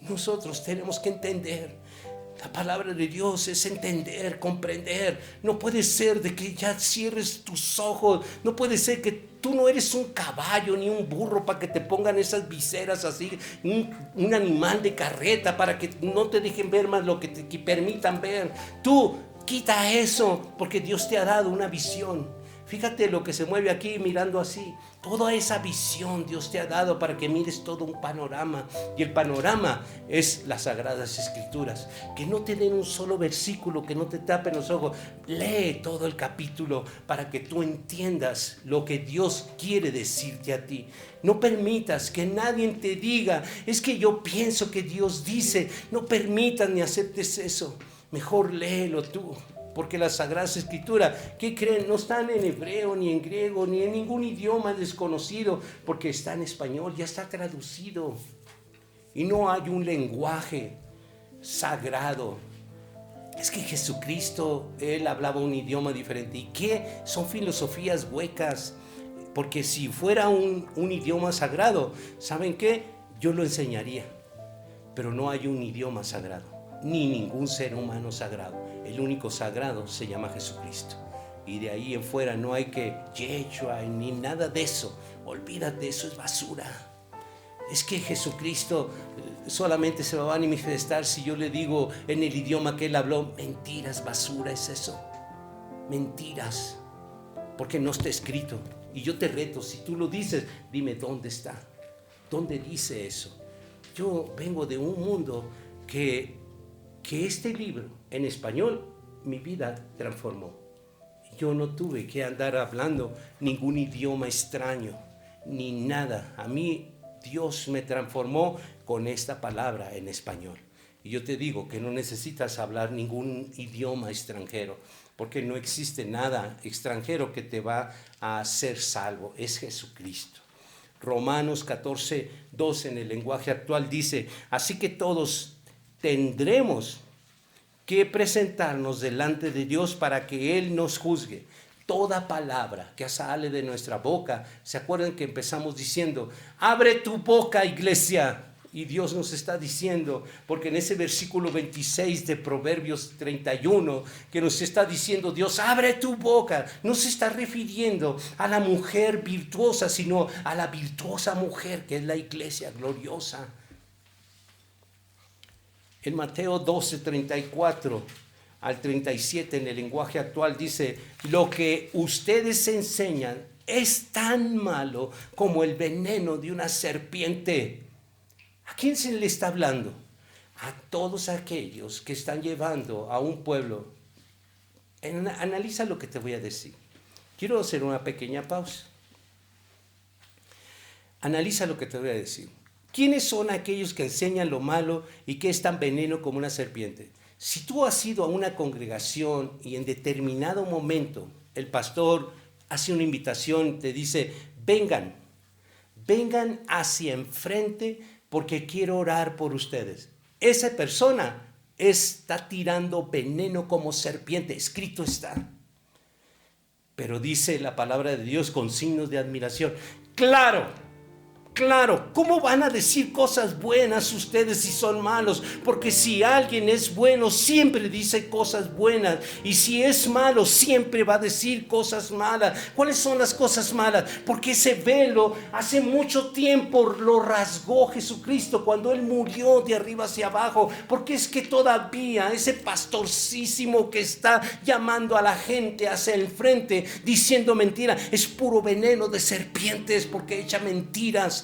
Nosotros tenemos que entender. La palabra de Dios es entender, comprender. No puede ser de que ya cierres tus ojos. No puede ser que tú no eres un caballo ni un burro para que te pongan esas viseras así, un animal de carreta para que no te dejen ver más lo que te permitan ver. Tú quita eso, porque Dios te ha dado una visión. Fíjate lo que se mueve aquí mirando así. Toda esa visión Dios te ha dado para que mires todo un panorama. Y el panorama es las Sagradas Escrituras. Que no te den un solo versículo, que no te tapen los ojos. Lee todo el capítulo para que tú entiendas lo que Dios quiere decirte a ti. No permitas que nadie te diga, es que yo pienso que Dios dice. No permitas ni aceptes eso. Mejor léelo tú. Porque las Sagradas Escrituras, ¿qué creen? No están en hebreo, ni en griego, ni en ningún idioma desconocido, porque está en español, ya está traducido. Y no hay un lenguaje sagrado Es que Jesucristo, Él hablaba un idioma diferente. ¿Y qué? Son filosofías huecas. Porque si fuera un idioma sagrado, ¿saben qué? Yo lo enseñaría. Pero no hay un idioma sagrado, ni ningún ser humano sagrado. El único sagrado se llama Jesucristo. Y de ahí en fuera no hay que Yeshua ni nada de eso. Olvídate, eso es basura. Es que Jesucristo solamente se va a manifestar si yo le digo en el idioma que Él habló. Mentiras, basura es eso. Mentiras. Porque no está escrito. Y yo te reto, si tú lo dices, dime dónde está. ¿Dónde dice eso? Yo vengo de un mundo que este libro en español mi vida transformó. Yo no tuve que andar hablando ningún idioma extraño, ni nada. A mí Dios me transformó con esta palabra en español. Y yo te digo que no necesitas hablar ningún idioma extranjero, porque no existe nada extranjero que te va a hacer salvo. Es Jesucristo. Romanos 14:2 en el lenguaje actual dice: así que todos tendremos que presentarnos delante de Dios para que Él nos juzgue. Toda palabra que sale de nuestra boca, ¿se acuerdan que empezamos diciendo, abre tu boca, iglesia? Y Dios nos está diciendo, porque en ese versículo 26 de Proverbios 31, que nos está diciendo Dios, abre tu boca, no se está refiriendo a la mujer virtuosa, sino a la virtuosa mujer que es la iglesia gloriosa. En Mateo 12, 34 al 37 en el lenguaje actual dice, lo que ustedes enseñan es tan malo como el veneno de una serpiente. ¿A quién se le está hablando? A todos aquellos que están llevando a un pueblo. Analiza lo que te voy a decir. Quiero hacer una pequeña pausa. Analiza lo que te voy a decir. ¿Quiénes son aquellos que enseñan lo malo y que es tan veneno como una serpiente? Si tú has ido a una congregación y en determinado momento el pastor hace una invitación, te dice, vengan hacia enfrente porque quiero orar por ustedes. Esa persona está tirando veneno como serpiente, escrito está. Pero dice la palabra de Dios con signos de admiración. Claro, ¿cómo van a decir cosas buenas ustedes si son malos? Porque si alguien es bueno, siempre dice cosas buenas. Y si es malo, siempre va a decir cosas malas. ¿Cuáles son las cosas malas? Porque ese velo hace mucho tiempo lo rasgó Jesucristo cuando Él murió de arriba hacia abajo. Porque es que todavía ese pastorcísimo que está llamando a la gente hacia el frente, diciendo mentira, es puro veneno de serpientes porque echa mentiras.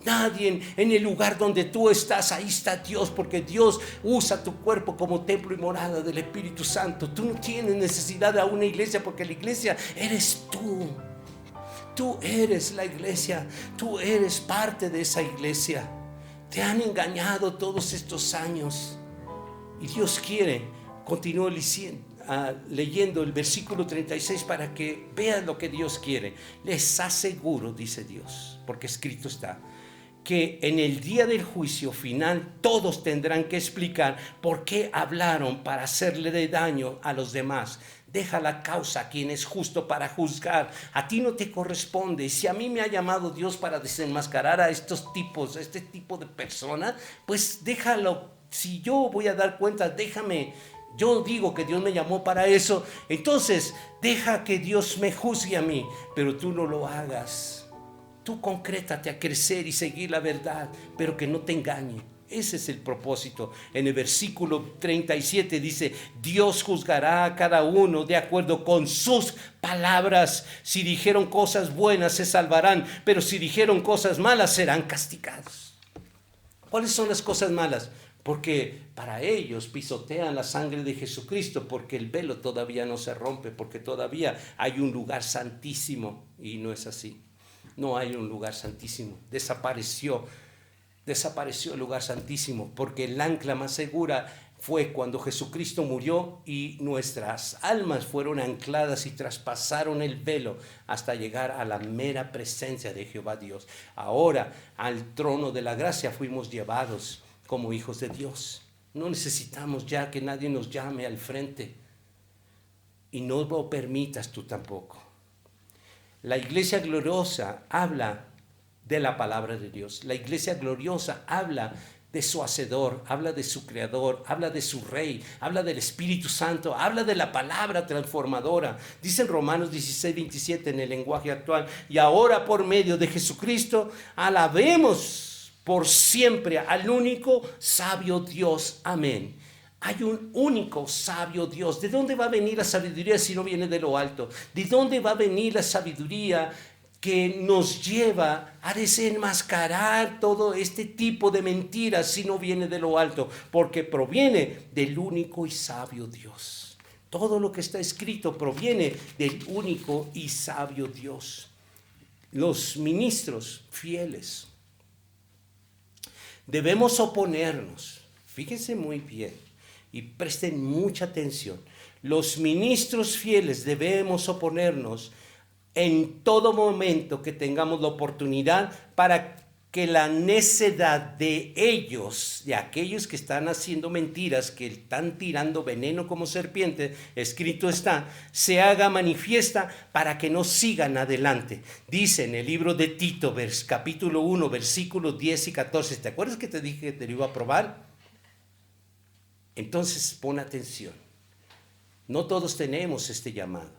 Nadie en el lugar donde tú estás, ahí está Dios, porque Dios usa tu cuerpo como templo y morada del Espíritu Santo. Tú no tienes necesidad de una iglesia, porque la iglesia eres tú. Tú eres la iglesia, tú eres parte de esa iglesia. Te han engañado todos estos años y Dios quiere, continúa leyendo el versículo 36 para que vean lo que Dios quiere. Les aseguro, dice Dios, porque escrito está, que en el día del juicio final todos tendrán que explicar por qué hablaron para hacerle de daño a los demás. Deja la causa a quien es justo para juzgar. A ti no te corresponde. Y si a mí me ha llamado Dios para desenmascarar a estos tipos, a este tipo de personas, pues déjalo. Si yo voy a dar cuenta, déjame. Yo digo que Dios me llamó para eso. Entonces, deja que Dios me juzgue a mí, pero tú no lo hagas. Tú concrétate a crecer y seguir la verdad, pero que no te engañe. Ese es el propósito. En el versículo 37 dice, Dios juzgará a cada uno de acuerdo con sus palabras. Si dijeron cosas buenas, se salvarán, pero si dijeron cosas malas, serán castigados. ¿Cuáles son las cosas malas? Porque para ellos pisotean la sangre de Jesucristo, porque el velo todavía no se rompe, porque todavía hay un lugar santísimo, y no es así. No hay un lugar santísimo. Desapareció el lugar santísimo, porque el ancla más segura fue cuando Jesucristo murió y nuestras almas fueron ancladas y traspasaron el velo hasta llegar a la mera presencia de Jehová Dios. Ahora al trono de la gracia fuimos llevados como hijos de Dios. No necesitamos ya que nadie nos llame al frente. Y no lo permitas tú tampoco. La iglesia gloriosa habla de la palabra de Dios. La iglesia gloriosa habla de su hacedor, habla de su creador, habla de su rey, habla del Espíritu Santo, habla de la palabra transformadora. Dice en Romanos 16:27 en el lenguaje actual: y ahora por medio de Jesucristo alabemos por siempre al único sabio Dios. Amén. Hay un único sabio Dios. ¿De dónde va a venir la sabiduría si no viene de lo alto? ¿De dónde va a venir la sabiduría que nos lleva a desenmascarar todo este tipo de mentiras si no viene de lo alto? Porque proviene del único y sabio Dios. Todo lo que está escrito proviene del único y sabio Dios. Los ministros fieles debemos oponernos. Fíjense muy bien y presten mucha atención. Los ministros fieles debemos oponernos en todo momento que tengamos la oportunidad, para que la necedad de ellos, de aquellos que están haciendo mentiras, que están tirando veneno como serpiente, escrito está, se haga manifiesta para que no sigan adelante. Dice en el libro de Tito, capítulo 1, versículos 10 y 14. ¿Te acuerdas que te dije que te lo iba a probar? Entonces pon atención. No todos tenemos este llamado,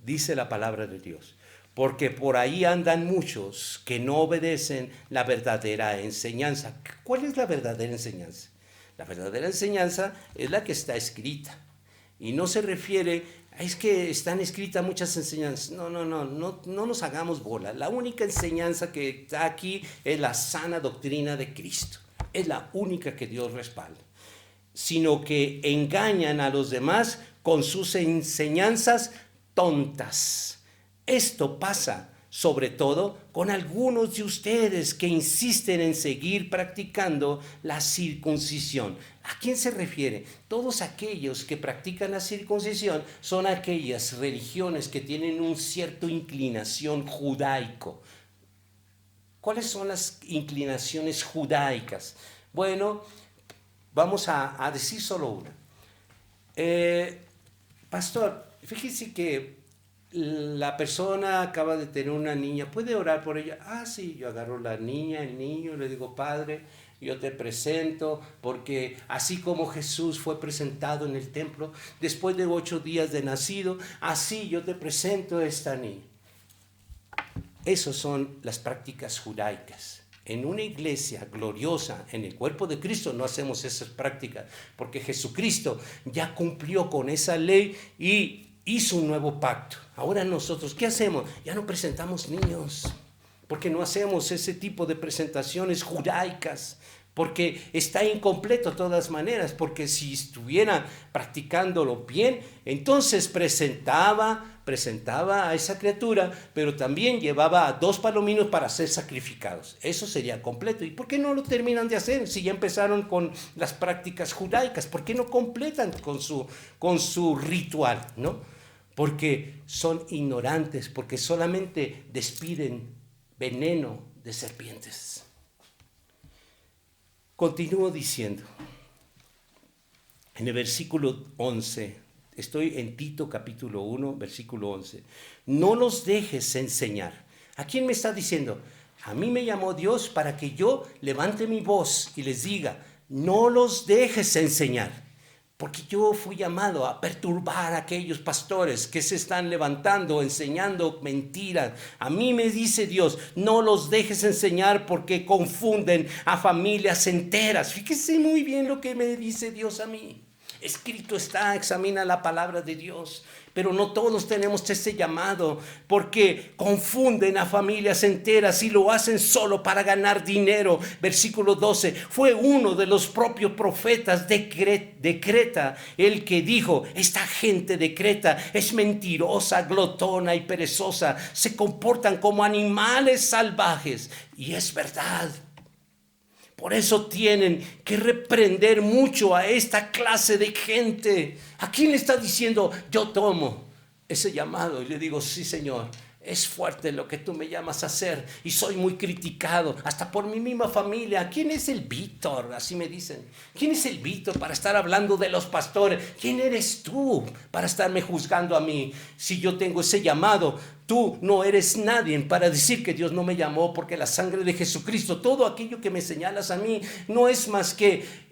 dice la palabra de Dios, porque por ahí andan muchos que no obedecen la verdadera enseñanza. ¿Cuál es la verdadera enseñanza? La verdadera enseñanza es la que está escrita, y no se refiere a es que están escritas muchas enseñanzas. No nos hagamos bola. La única enseñanza que está aquí es la sana doctrina de Cristo. Es la única que Dios respalda. Sino que engañan a los demás con sus enseñanzas tontas. Esto pasa sobre todo con algunos de ustedes que insisten en seguir practicando la circuncisión. ¿A quién se refiere? Todos aquellos que practican la circuncisión son aquellas religiones que tienen un cierto inclinación judaico. ¿Cuáles son las inclinaciones judaicas? Bueno, vamos a decir solo una. Pastor, fíjese que la persona acaba de tener una niña, ¿puede orar por ella? Ah, sí, yo agarro la niña, el niño, le digo: Padre, yo te presento, porque así como Jesús fue presentado en el templo después de 8 días de nacido, así yo te presento a esta niña. Esas son las prácticas judaicas. En una iglesia gloriosa, en el cuerpo de Cristo, no hacemos esas prácticas, porque Jesucristo ya cumplió con esa ley y hizo un nuevo pacto. Ahora nosotros, ¿qué hacemos? Ya no presentamos niños, porque no hacemos ese tipo de presentaciones judaicas, porque está incompleto de todas maneras, porque si estuviera practicándolo bien, entonces presentaba a esa criatura, pero también llevaba a 2 palominos para ser sacrificados. Eso sería completo. ¿Y por qué no lo terminan de hacer? Si ya empezaron con las prácticas judaicas, ¿por qué no completan con su ritual? ¿No? Porque son ignorantes, porque solamente despiden veneno de serpientes. Continúo diciendo, en el versículo 11, estoy en Tito capítulo 1, versículo 11. No los dejes enseñar. ¿A quién me está diciendo? A mí me llamó Dios para que yo levante mi voz y les diga: no los dejes enseñar. Porque yo fui llamado a perturbar a aquellos pastores que se están levantando, enseñando mentiras. A mí me dice Dios: no los dejes enseñar, porque confunden a familias enteras. Fíjese muy bien lo que me dice Dios a mí. Escrito está, examina la palabra de Dios. Pero no todos tenemos este llamado, porque confunden a familias enteras y lo hacen solo para ganar dinero. Versículo 12, fue uno de los propios profetas de Creta el que dijo: esta gente de Creta es mentirosa, glotona y perezosa, se comportan como animales salvajes. Y es verdad. Por eso tienen que reprender mucho a esta clase de gente. ¿A quién le está diciendo? Yo tomo ese llamado y le digo: sí, Señor, es fuerte lo que tú me llamas a hacer y soy muy criticado, hasta por mi misma familia. ¿Quién es el Víctor? Así me dicen. ¿Quién es el Víctor para estar hablando de los pastores? ¿Quién eres tú para estarme juzgando a mí? Si yo tengo ese llamado, tú no eres nadie para decir que Dios no me llamó, porque la sangre de Jesucristo, todo aquello que me señalas a mí, no es más que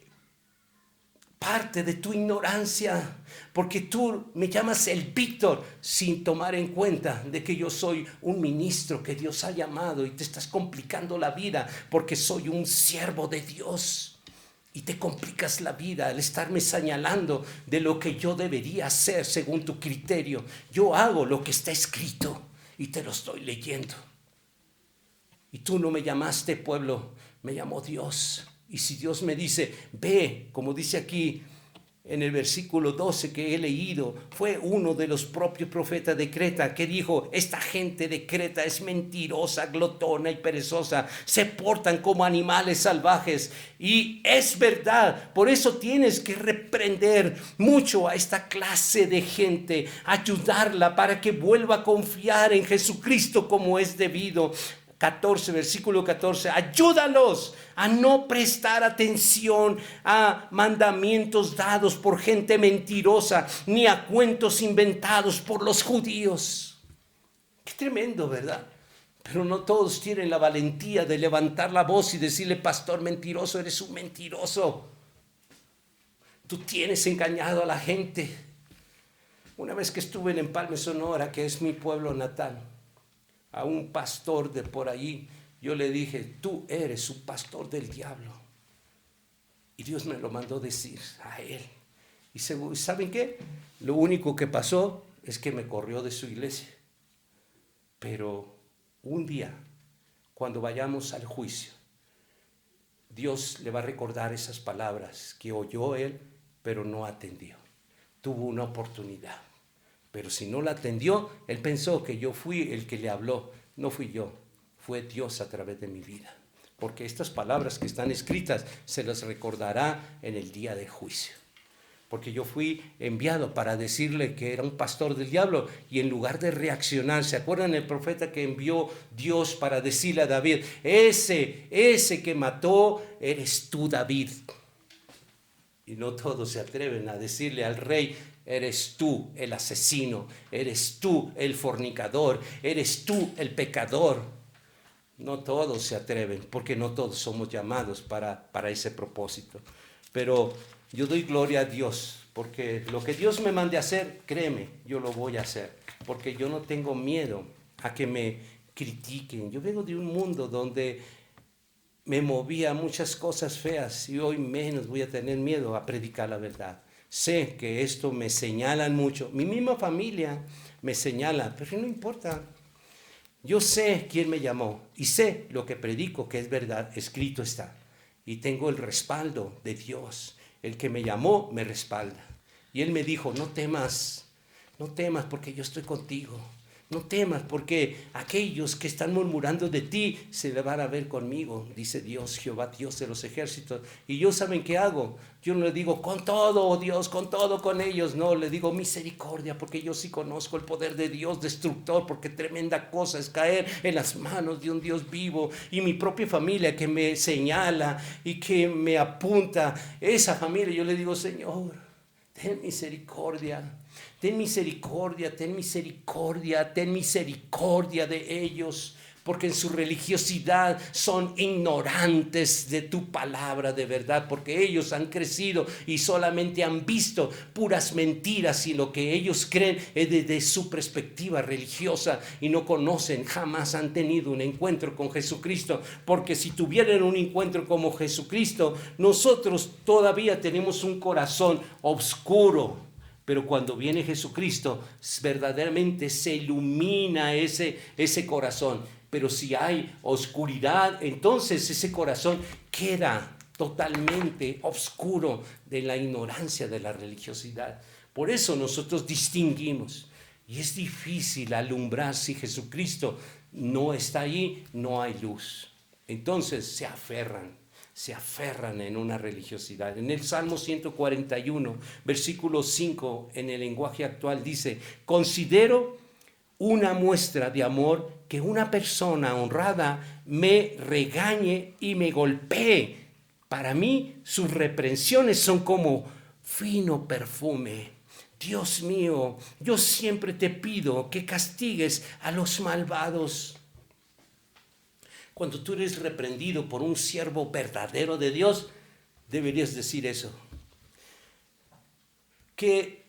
parte de tu ignorancia, porque tú me llamas el Víctor sin tomar en cuenta de que yo soy un ministro que Dios ha llamado, y te estás complicando la vida porque soy un siervo de Dios, y te complicas la vida al estarme señalando de lo que yo debería hacer según tu criterio. Yo hago lo que está escrito y te lo estoy leyendo. Y tú no me llamaste pueblo, me llamó Dios. Y si Dios me dice, ve, como dice aquí en el versículo 12 que he leído, fue uno de los propios profetas de Creta que dijo, esta gente de Creta es mentirosa, glotona y perezosa, se portan como animales salvajes. Y es verdad, por eso tienes que reprender mucho a esta clase de gente, ayudarla para que vuelva a confiar en Jesucristo como es debido. 14, versículo 14, ayúdalos a no prestar atención a mandamientos dados por gente mentirosa, ni a cuentos inventados por los judíos. Qué tremendo, ¿verdad? Pero no todos tienen la valentía de levantar la voz y decirle, pastor mentiroso, eres un mentiroso. Tú tienes engañado a la gente. Una vez que estuve en Empalme, Sonora, que es mi pueblo natal, a un pastor de por allí, yo le dije, tú eres un pastor del diablo. Y Dios me lo mandó decir a él. Y ¿saben qué? Lo único que pasó es que me corrió de su iglesia. Pero un día, cuando vayamos al juicio, Dios le va a recordar esas palabras que oyó él, pero no atendió. Tuvo una oportunidad. Pero si no la atendió, él pensó que yo fui el que le habló. No fui yo, fue Dios a través de mi vida. Porque estas palabras que están escritas se las recordará en el día de juicio. Porque yo fui enviado para decirle que era un pastor del diablo, y en lugar de reaccionar, ¿se acuerdan el profeta que envió Dios para decirle a David, ese que mató eres tú, David? Y no todos se atreven a decirle al rey, eres tú el asesino, eres tú el fornicador, eres tú el pecador. No todos se atreven, porque no todos somos llamados para ese propósito. Pero yo doy gloria a Dios, porque lo que Dios me mande a hacer, créeme, yo lo voy a hacer. Porque yo no tengo miedo a que me critiquen. Yo vengo de un mundo donde me movía a muchas cosas feas, y hoy menos voy a tener miedo a predicar la verdad. Sé que esto me señalan mucho, mi misma familia me señala, pero no importa. Yo sé quién me llamó y sé lo que predico que es verdad, escrito está. Y tengo el respaldo de Dios. El que me llamó me respalda. Y Él me dijo, no temas porque yo estoy contigo. No temas, porque aquellos que están murmurando de ti se le van a ver conmigo, dice Dios, Jehová, Dios de los ejércitos. Y yo, ¿saben qué hago? Yo no le digo con todo, oh Dios, con todo con ellos. No, le digo misericordia, porque yo sí conozco el poder de Dios destructor, porque tremenda cosa es caer en las manos de un Dios vivo. Y mi propia familia que me señala y que me apunta, esa familia, yo le digo, Señor, ten misericordia. Ten misericordia, ten misericordia, ten misericordia de ellos, porque en su religiosidad son ignorantes de tu palabra de verdad, porque ellos han crecido y solamente han visto puras mentiras, y lo que ellos creen es desde su perspectiva religiosa, y no conocen, jamás han tenido un encuentro con Jesucristo, porque si tuvieran un encuentro como Jesucristo, nosotros todavía tenemos un corazón oscuro. Pero cuando viene Jesucristo, verdaderamente se ilumina ese corazón. Pero si hay oscuridad, entonces ese corazón queda totalmente oscuro de la ignorancia de la religiosidad. Por eso nosotros distinguimos. Y es difícil alumbrar si Jesucristo no está ahí, no hay luz. Entonces se aferran en una religiosidad. En el Salmo 141, versículo 5, en el lenguaje actual dice, considero una muestra de amor que una persona honrada me regañe y me golpee. Para mí, sus reprensiones son como fino perfume. Dios mío, yo siempre te pido que castigues a los malvados. Cuando tú eres reprendido por un siervo verdadero de Dios, deberías decir eso. Qué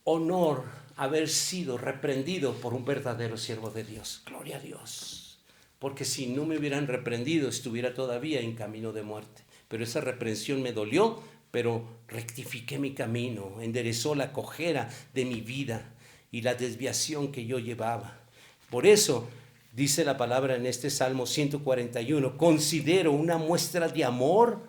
honor haber sido reprendido por un verdadero siervo de Dios. Gloria a Dios. Porque si no me hubieran reprendido, estuviera todavía en camino de muerte. Pero esa reprensión me dolió, pero rectifiqué mi camino, enderezó la cojera de mi vida y la desviación que yo llevaba. Por eso dice la palabra en este Salmo 141, considero una muestra de amor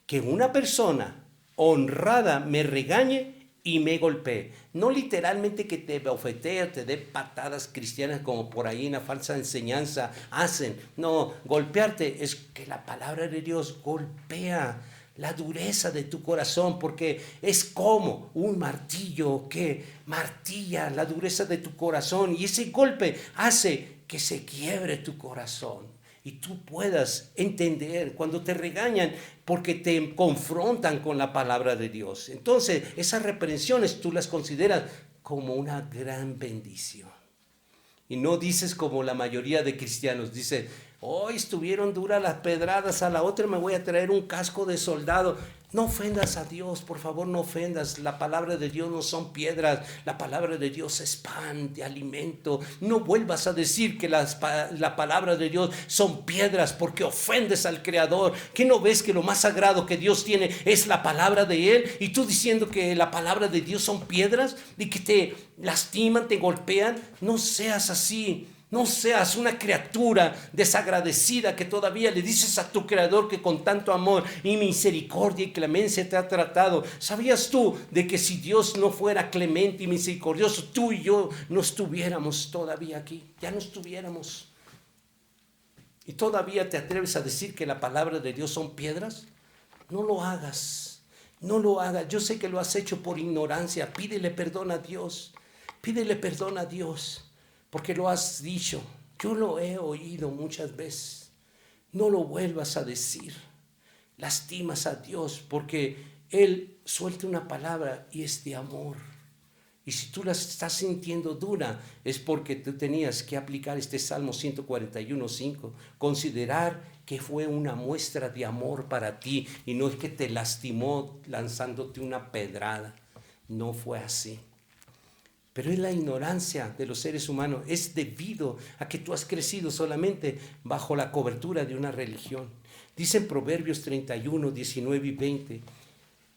que una persona honrada me regañe y me golpee. No literalmente que te bofetee o te dé patadas cristianas como por ahí en la falsa enseñanza hacen. No, golpearte es que la palabra de Dios golpea la dureza de tu corazón, porque es como un martillo que martilla la dureza de tu corazón, y ese golpe hace que se quiebre tu corazón y tú puedas entender cuando te regañan porque te confrontan con la palabra de Dios. Entonces esas reprensiones tú las consideras como una gran bendición. Y no dices como la mayoría de cristianos, dicen, hoy estuvieron duras las pedradas, a la otra me voy a traer un casco de soldado. No ofendas a Dios, por favor, no ofendas. La palabra de Dios no son piedras, la palabra de Dios es pan de alimento. No vuelvas a decir que la palabra de Dios son piedras porque ofendes al Creador. ¿Qué no ves que lo más sagrado que Dios tiene es la palabra de Él? Y tú diciendo que la palabra de Dios son piedras y que te lastiman, te golpean. No seas así. No seas una criatura desagradecida que todavía le dices a tu Creador que con tanto amor y misericordia y clemencia te ha tratado. ¿Sabías tú de que si Dios no fuera clemente y misericordioso, tú y yo no estuviéramos todavía aquí? Ya no estuviéramos. ¿Y todavía te atreves a decir que la palabra de Dios son piedras? No lo hagas, no lo hagas. Yo sé que lo has hecho por ignorancia. Pídele perdón a Dios, pídele perdón a Dios. Porque lo has dicho, yo lo he oído muchas veces. No lo vuelvas a decir. Lastimas a Dios porque Él suelta una palabra y es de amor. Y si tú la estás sintiendo dura, es porque tú tenías que aplicar este Salmo 141:5. Considerar que fue una muestra de amor para ti y no es que te lastimó lanzándote una pedrada. No fue así. Pero es la ignorancia de los seres humanos, es debido a que tú has crecido solamente bajo la cobertura de una religión. Dice en Proverbios 31, 19 y 20,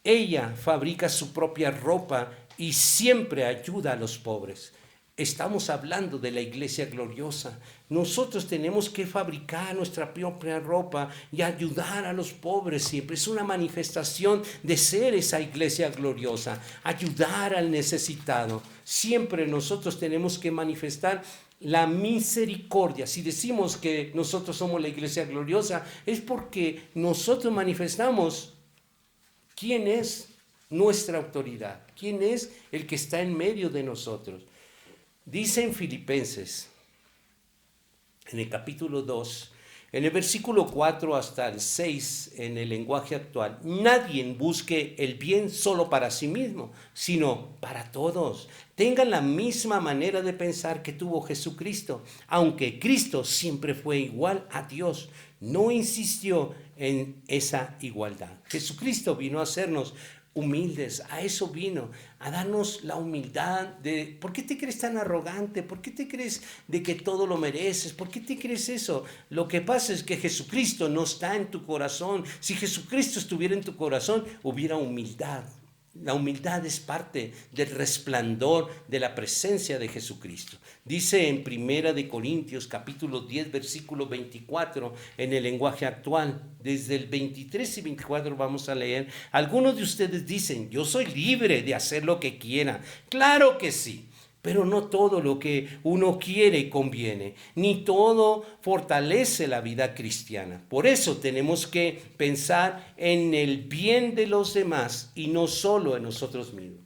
ella fabrica su propia ropa y siempre ayuda a los pobres. Estamos hablando de la iglesia gloriosa. Nosotros tenemos que fabricar nuestra propia ropa y ayudar a los pobres siempre. Es una manifestación de ser esa iglesia gloriosa, ayudar al necesitado. Siempre nosotros tenemos que manifestar la misericordia. Si decimos que nosotros somos la iglesia gloriosa, es porque nosotros manifestamos quién es nuestra autoridad, quién es el que está en medio de nosotros. Dice en Filipenses, en el capítulo 2, en el versículo 4 hasta el 6, en el lenguaje actual, nadie busque el bien solo para sí mismo, sino para todos. Tengan la misma manera de pensar que tuvo Jesucristo, aunque Cristo siempre fue igual a Dios, no insistió en esa igualdad. Jesucristo vino a hacernos humildes, a eso vino, a darnos la humildad de, ¿por qué te crees tan arrogante? ¿Por qué te crees de que todo lo mereces? ¿Por qué te crees eso? Lo que pasa es que Jesucristo no está en tu corazón. Si Jesucristo estuviera en tu corazón, hubiera humildad. La humildad es parte del resplandor de la presencia de Jesucristo. Dice en Primera de Corintios capítulo 10 versículo 24 en el lenguaje actual, desde el 23 y 24 vamos a leer. Algunos de ustedes dicen, yo soy libre de hacer lo que quiera. Claro que sí. Pero no todo lo que uno quiere conviene, ni todo fortalece la vida cristiana. Por eso tenemos que pensar en el bien de los demás y no solo en nosotros mismos.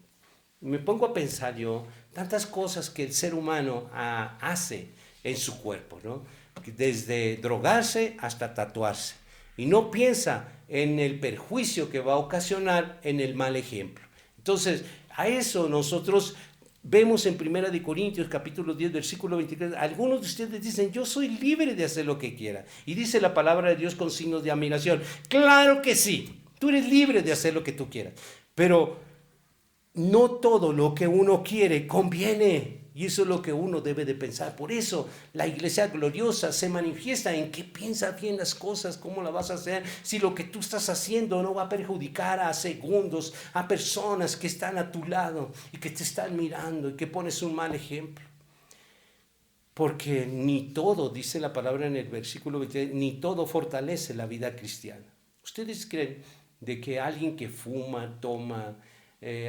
Me pongo a pensar yo, tantas cosas que el ser humano hace en su cuerpo, ¿no? Desde drogarse hasta tatuarse. Y no piensa en el perjuicio que va a ocasionar en el mal ejemplo. Entonces, a eso nosotros vemos en 1 Corintios capítulo 10 versículo 23, algunos de ustedes dicen, yo soy libre de hacer lo que quiera. Y dice la palabra de Dios con signos de admiración. Claro que sí, tú eres libre de hacer lo que tú quieras. Pero no todo lo que uno quiere conviene. Y eso es lo que uno debe de pensar. Por eso la iglesia gloriosa se manifiesta en que piensa bien las cosas, cómo la vas a hacer, si lo que tú estás haciendo no va a perjudicar a segundos, a personas que están a tu lado y que te están mirando y que pones un mal ejemplo. Porque ni todo, dice la palabra en el versículo 23, ni todo fortalece la vida cristiana. ¿Ustedes creen de que alguien que fuma, toma,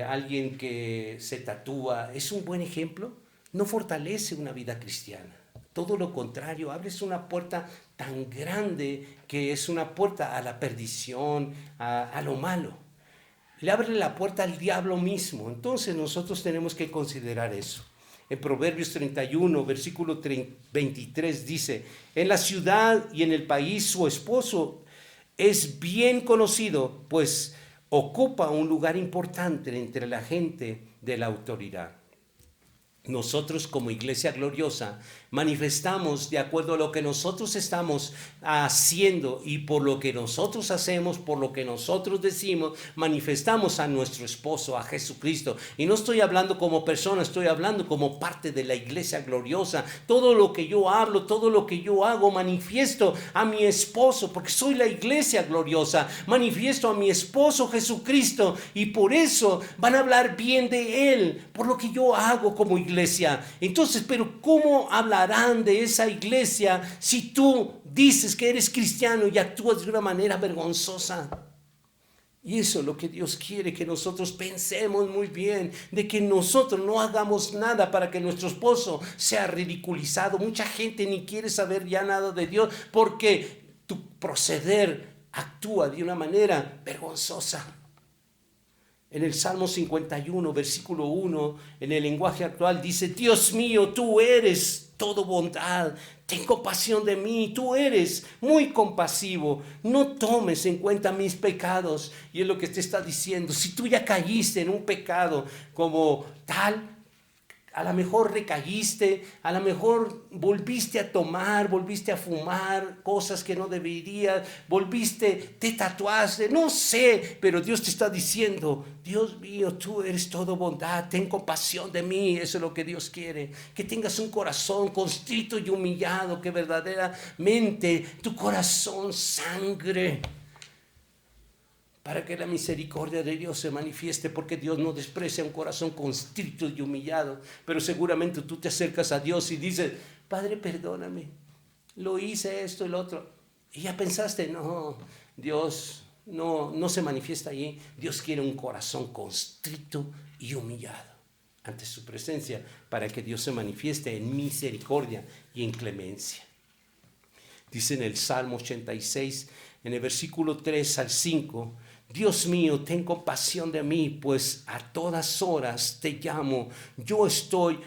alguien que se tatúa, es un buen ejemplo? No fortalece una vida cristiana. Todo lo contrario, abres una puerta tan grande que es una puerta a la perdición, a lo malo. Le abre la puerta al diablo mismo. Entonces nosotros tenemos que considerar eso. En Proverbios 31, versículo 23 dice, en la ciudad y en el país su esposo es bien conocido, pues ocupa un lugar importante entre la gente de la autoridad. Nosotros como iglesia gloriosa manifestamos de acuerdo a lo que nosotros estamos haciendo y por lo que nosotros hacemos, por lo que nosotros decimos, manifestamos a nuestro esposo, a Jesucristo. Y no estoy hablando como persona, estoy hablando como parte de la iglesia gloriosa. Todo lo que yo hablo, todo lo que yo hago, manifiesto a mi esposo, porque soy la iglesia gloriosa. Manifiesto a mi esposo Jesucristo y por eso van a hablar bien de él, por lo que yo hago como iglesia. Entonces, pero ¿cómo hablarán de esa iglesia si tú dices que eres cristiano y actúas de una manera vergonzosa? Y eso es lo que Dios quiere, que nosotros pensemos muy bien, de que nosotros no hagamos nada para que nuestro esposo sea ridiculizado. Mucha gente ni quiere saber ya nada de Dios porque tu proceder actúa de una manera vergonzosa. En el Salmo 51, versículo 1, en el lenguaje actual dice, Dios mío, tú eres todo bondad, ten compasión de mí, tú eres muy compasivo, no tomes en cuenta mis pecados. Y es lo que te está diciendo, si tú ya caíste en un pecado como tal, a lo mejor recaíste, a lo mejor volviste a tomar, volviste a fumar cosas que no deberías, te tatuaste, no sé, pero Dios te está diciendo, Dios mío, tú eres todo bondad, ten compasión de mí. Eso es lo que Dios quiere, que tengas un corazón constrito y humillado, que verdaderamente tu corazón sangre, para que la misericordia de Dios se manifieste, porque Dios no desprecia un corazón constrito y humillado. Pero seguramente tú te acercas a Dios y dices, Padre, perdóname, lo hice esto y lo otro. Y ya pensaste, no, Dios no se manifiesta allí. Dios quiere un corazón constrito y humillado ante su presencia, para que Dios se manifieste en misericordia y en clemencia. Dice en el Salmo 86, en el versículo 3 al 5, Dios mío, ten compasión de mí, pues a todas horas te llamo. Yo estoy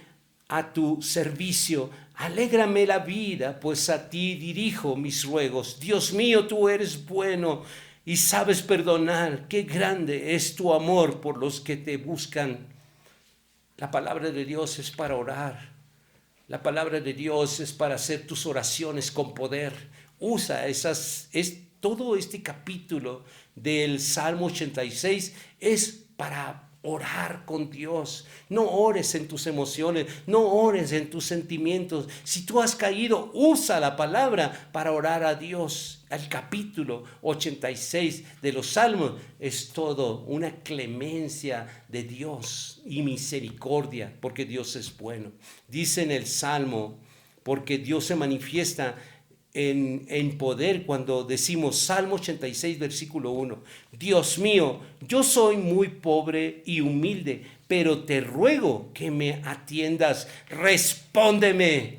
a tu servicio. Alégrame la vida, pues a ti dirijo mis ruegos. Dios mío, tú eres bueno y sabes perdonar. Qué grande es tu amor por los que te buscan. La palabra de Dios es para orar. La palabra de Dios es para hacer tus oraciones con poder. Usa todo este capítulo del Salmo 86 es para orar con Dios. No ores en tus emociones, no ores en tus sentimientos. Si tú has caído, usa la palabra para orar a Dios. El capítulo 86 de los Salmos es todo una clemencia de Dios y misericordia, porque Dios es bueno. Dice en el Salmo, porque Dios se manifiesta en poder cuando decimos Salmo 86 versículo 1, Dios mío, yo soy muy pobre y humilde, pero te ruego que me atiendas, respóndeme.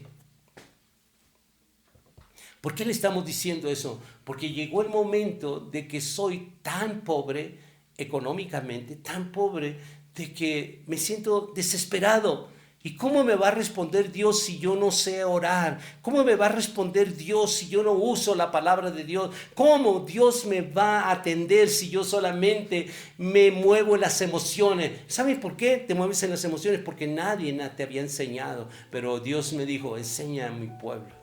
¿Por qué le estamos diciendo eso? Porque llegó el momento de que soy tan pobre económicamente, tan pobre, de que me siento desesperado. ¿Y cómo me va a responder Dios si yo no sé orar? ¿Cómo me va a responder Dios si yo no uso la palabra de Dios? ¿Cómo Dios me va a atender si yo solamente me muevo en las emociones? ¿Saben por qué te mueves en las emociones? Porque nadie te había enseñado. Pero Dios me dijo, enseña a mi pueblo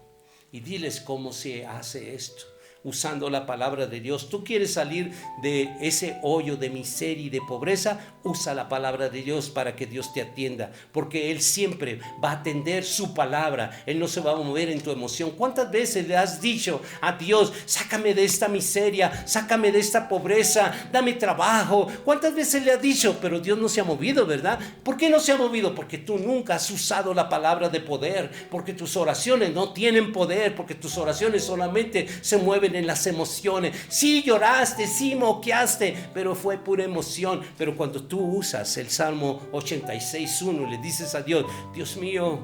y diles cómo se hace esto, usando la palabra de Dios. Tú quieres salir de ese hoyo de miseria y de pobreza, usa la palabra de Dios para que Dios te atienda, porque Él siempre va a atender su palabra. Él no se va a mover en tu emoción. ¿Cuántas veces le has dicho a Dios, sácame de esta miseria, sácame de esta pobreza, dame trabajo? ¿Cuántas veces le has dicho? Pero Dios no se ha movido, ¿verdad? ¿Por qué no se ha movido? Porque tú nunca has usado la palabra de poder, porque tus oraciones no tienen poder, porque tus oraciones solamente se mueven en las emociones. Sí lloraste, sí moqueaste, pero fue pura emoción. Pero cuando tú usas el Salmo 86:1 y le dices a Dios, Dios mío,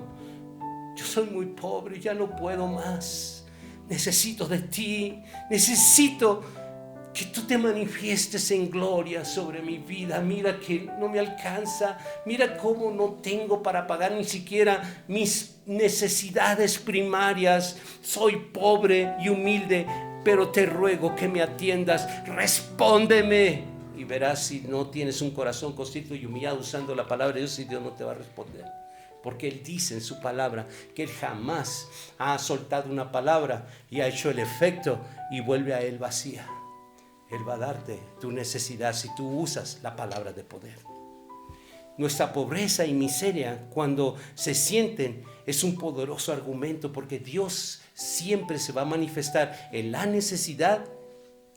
yo soy muy pobre, ya no puedo más, necesito de ti, necesito que tú te manifiestes en gloria sobre mi vida. Mira que no me alcanza, mira cómo no tengo para pagar ni siquiera mis necesidades primarias, soy pobre y humilde, pero te ruego que me atiendas, respóndeme. Y verás si no tienes un corazón contrito y humillado usando la palabra de Dios, y Dios no te va a responder. Porque Él dice en su palabra que Él jamás ha soltado una palabra y ha hecho el efecto y vuelve a Él vacía. Él va a darte tu necesidad si tú usas la palabra de poder. Nuestra pobreza y miseria, cuando se sienten, es un poderoso argumento, porque Dios siempre se va a manifestar en la necesidad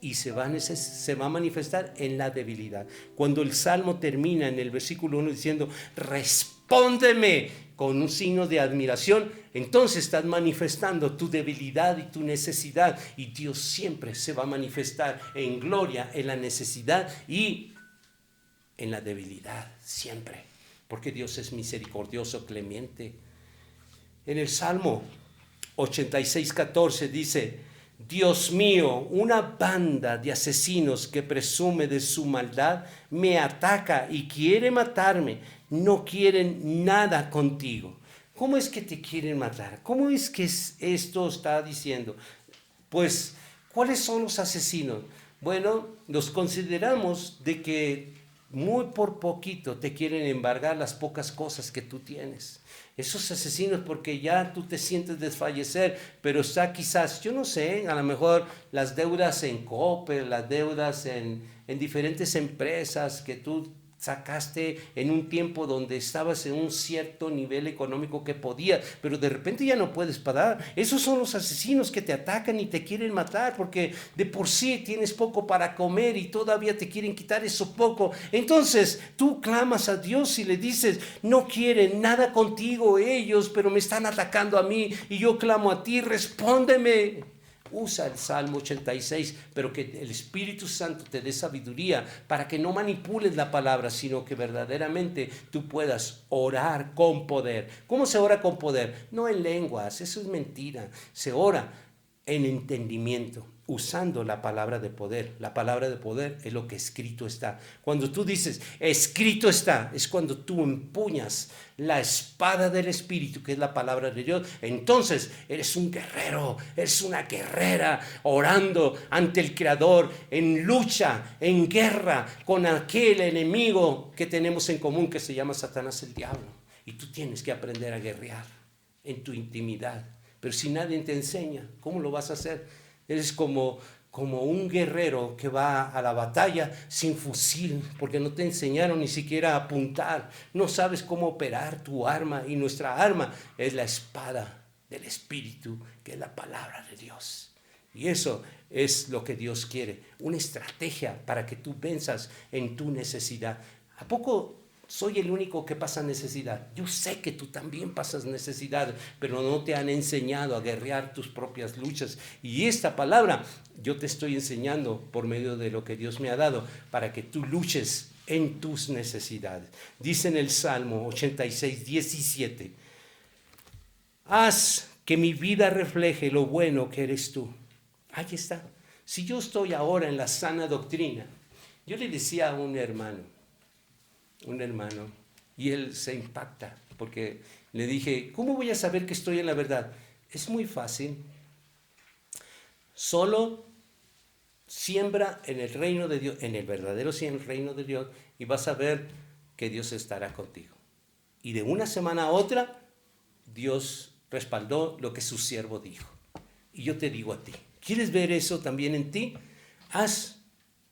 y se va a manifestar en la debilidad. Cuando el Salmo termina en el versículo 1 diciendo, respóndeme, con un signo de admiración, entonces estás manifestando tu debilidad y tu necesidad, y Dios siempre se va a manifestar en gloria, en la necesidad y en la debilidad, siempre, porque Dios es misericordioso, clemente. En el Salmo 86:14 dice, Dios mío, una banda de asesinos que presume de su maldad me ataca y quiere matarme. No quieren nada contigo. ¿Cómo es que te quieren matar? ¿Cómo es que esto está diciendo? Pues, ¿cuáles son los asesinos? Bueno, los consideramos de que muy por poquito te quieren embargar las pocas cosas que tú tienes. Esos asesinos, porque ya tú te sientes desfallecer, pero está quizás, yo no sé, a lo mejor las deudas en Coppel, las deudas en diferentes empresas que tú sacaste en un tiempo donde estabas en un cierto nivel económico que podías, pero de repente ya no puedes pagar. Esos son los asesinos que te atacan y te quieren matar, porque de por sí tienes poco para comer y todavía te quieren quitar eso poco. Entonces tú clamas a Dios y le dices, no quieren nada contigo ellos, pero me están atacando a mí y yo clamo a ti, respóndeme. Usa el Salmo 86, pero que el Espíritu Santo te dé sabiduría para que no manipules la palabra, sino que verdaderamente tú puedas orar con poder. ¿Cómo se ora con poder? No en lenguas, eso es mentira. Se ora en entendimiento, usando la palabra de poder. La palabra de poder es lo que escrito está. Cuando tú dices, escrito está, es cuando tú empuñas la espada del Espíritu, que es la palabra de Dios. Entonces eres un guerrero, eres una guerrera, orando ante el Creador, en lucha, en guerra con aquel enemigo que tenemos en común, que se llama Satanás, el diablo. Y tú tienes que aprender a guerrear en tu intimidad. Pero si nadie te enseña, ¿cómo lo vas a hacer? Eres como un guerrero que va a la batalla sin fusil, porque no te enseñaron ni siquiera a apuntar. No sabes cómo operar tu arma, y nuestra arma es la espada del Espíritu, que es la palabra de Dios. Y eso es lo que Dios quiere, una estrategia para que tú venzas en tu necesidad. ¿A poco soy el único que pasa necesidad? Yo sé que tú también pasas necesidad, pero no te han enseñado a guerrear tus propias luchas. Y esta palabra yo te estoy enseñando por medio de lo que Dios me ha dado, para que tú luches en tus necesidades. Dice en el Salmo 86:17, haz que mi vida refleje lo bueno que eres tú. Ahí está. Si yo estoy ahora en la sana doctrina, yo le decía a un hermano, y él se impacta. porque le dije, ¿cómo voy a saber que estoy en la verdad? Es muy fácil. Solo siembra en el reino de Dios, en el verdadero reino de Dios, y vas a ver que Dios estará contigo. Y de una semana a otra, Dios respaldó lo que su siervo dijo. Y yo te digo a ti, ¿quieres ver eso también en ti? Haz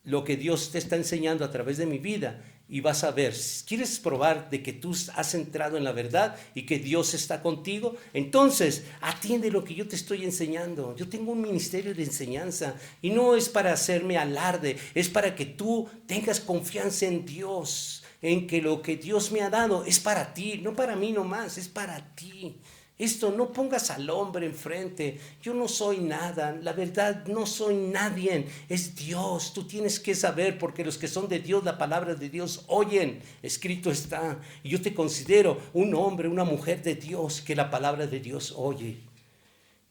lo que Dios te está enseñando a través de mi vida y vas a ver. ¿Quieres probar de que tú has entrado en la verdad y que Dios está contigo? Entonces, atiende lo que yo te estoy enseñando. Yo tengo un ministerio de enseñanza y no es para hacerme alarde, es para que tú tengas confianza en Dios, en que lo que Dios me ha dado es para ti, no para mí nomás, es para ti. Esto, no pongas al hombre enfrente. Yo no soy nada, la verdad no soy nadie, es Dios. Tú tienes que saber, porque los que son de Dios, la palabra de Dios oyen, escrito está. Y yo te considero un hombre, una mujer de Dios, que la palabra de Dios oye.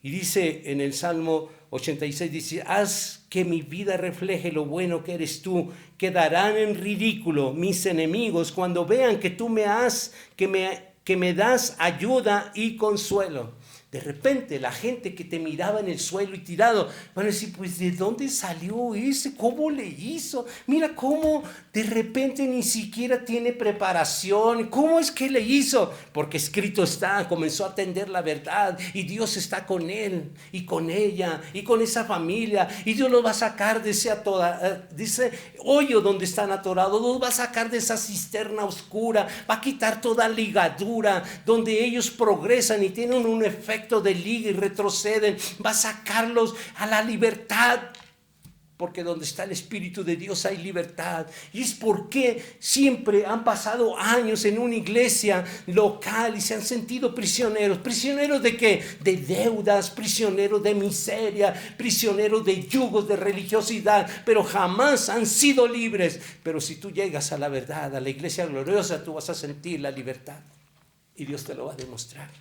Y dice en el Salmo 86, dice, haz que mi vida refleje lo bueno que eres tú. Quedarán en ridículo mis enemigos cuando vean que tú que me das ayuda y consuelo. De repente la gente que te miraba en el suelo y tirado van a decir, pues ¿de dónde salió ese? ¿Cómo le hizo? Mira cómo de repente ni siquiera tiene preparación. ¿Cómo es que le hizo? Porque escrito está, comenzó a atender la verdad y Dios está con él y con ella y con esa familia, y Dios los va a sacar de ese hoyo donde están atorados, los va a sacar de esa cisterna oscura, va a quitar toda ligadura donde ellos progresan y tienen un efecto de liga y retroceden, va a sacarlos a la libertad, porque donde está el Espíritu de Dios hay libertad. Y es porque siempre han pasado años en una iglesia local y se han sentido prisioneros. ¿Prisioneros de qué? De deudas, prisioneros de miseria, prisioneros de yugos de religiosidad, pero jamás han sido libres. Pero si tú llegas a la verdad, a la iglesia gloriosa, tú vas a sentir la libertad y Dios te lo va a demostrar.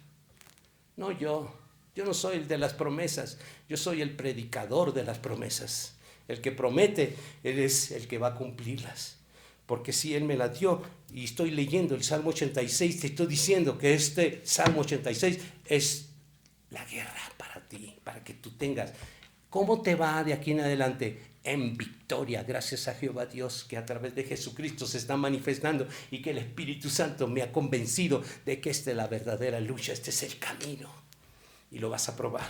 No yo no soy el de las promesas, yo soy el predicador de las promesas. El que promete, Él es el que va a cumplirlas. Porque si Él me la dio, y estoy leyendo el Salmo 86, te estoy diciendo que este Salmo 86 es la guerra para ti, para que tú tengas. ¿Cómo te va de aquí en adelante? En victoria, gracias a Jehová Dios, que a través de Jesucristo se está manifestando y que el Espíritu Santo me ha convencido de que esta es la verdadera lucha, este es el camino, y lo vas a probar.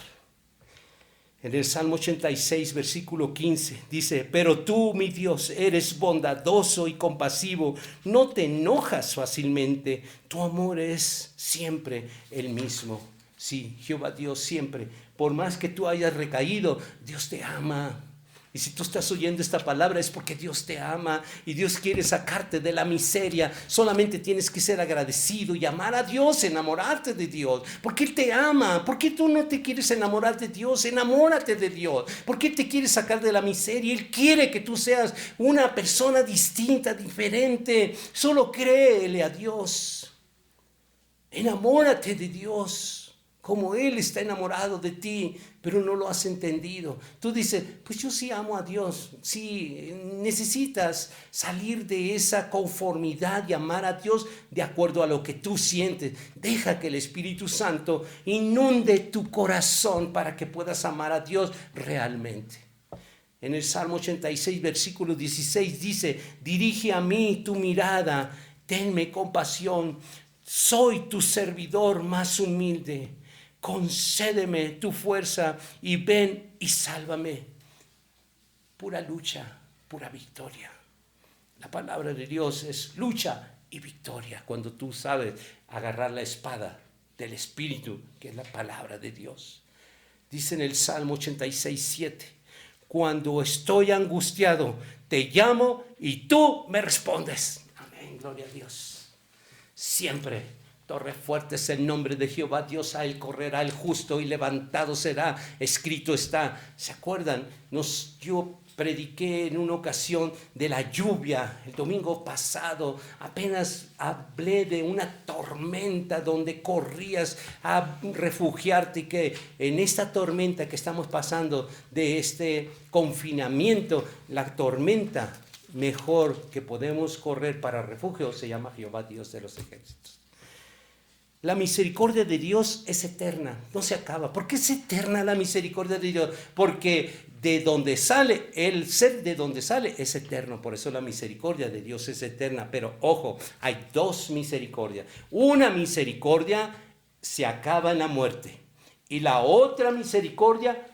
En el Salmo 86, versículo 15, dice, pero tú, mi Dios, eres bondadoso y compasivo, no te enojas fácilmente, tu amor es siempre el mismo. Sí, Jehová Dios siempre, por más que tú hayas recaído, Dios te ama. Y si tú estás oyendo esta palabra es porque Dios te ama y Dios quiere sacarte de la miseria. Solamente tienes que ser agradecido y amar a Dios, enamorarte de Dios, porque Él te ama. ¿Por qué tú no te quieres enamorar de Dios? Enamórate de Dios. ¿Por qué te quieres sacar de la miseria? Él quiere que tú seas una persona distinta, diferente. Solo créele a Dios. Enamórate de Dios. Como Él está enamorado de ti, pero no lo has entendido. Tú dices, pues yo sí amo a Dios. Sí, necesitas salir de esa conformidad y amar a Dios de acuerdo a lo que tú sientes. Deja que el Espíritu Santo inunde tu corazón para que puedas amar a Dios realmente. En el Salmo 86, versículo 16 dice, dirige a mí tu mirada, tenme compasión. Soy tu servidor más humilde. Concédeme tu fuerza y ven y sálvame. Pura lucha, pura victoria. La palabra de Dios es lucha y victoria cuando tú sabes agarrar la espada del Espíritu, que es la palabra de Dios. Dice en el Salmo 86, 7, cuando estoy angustiado, te llamo y tú me respondes. Amén, gloria a Dios. Siempre. Torre fuerte es el nombre de Jehová Dios, a él correrá el justo y levantado será, escrito está. ¿Se acuerdan? Yo prediqué en una ocasión de la lluvia el domingo pasado, apenas hablé de una tormenta donde corrías a refugiarte, y que en esta tormenta que estamos pasando de este confinamiento, la tormenta mejor que podemos correr para refugio se llama Jehová Dios de los ejércitos. La misericordia de Dios es eterna, no se acaba. ¿Por qué es eterna la misericordia de Dios? Porque de donde sale, el ser de donde sale es eterno. Por eso la misericordia de Dios es eterna. Pero ojo, hay dos misericordias. Una misericordia se acaba en la muerte. Y la otra misericordia,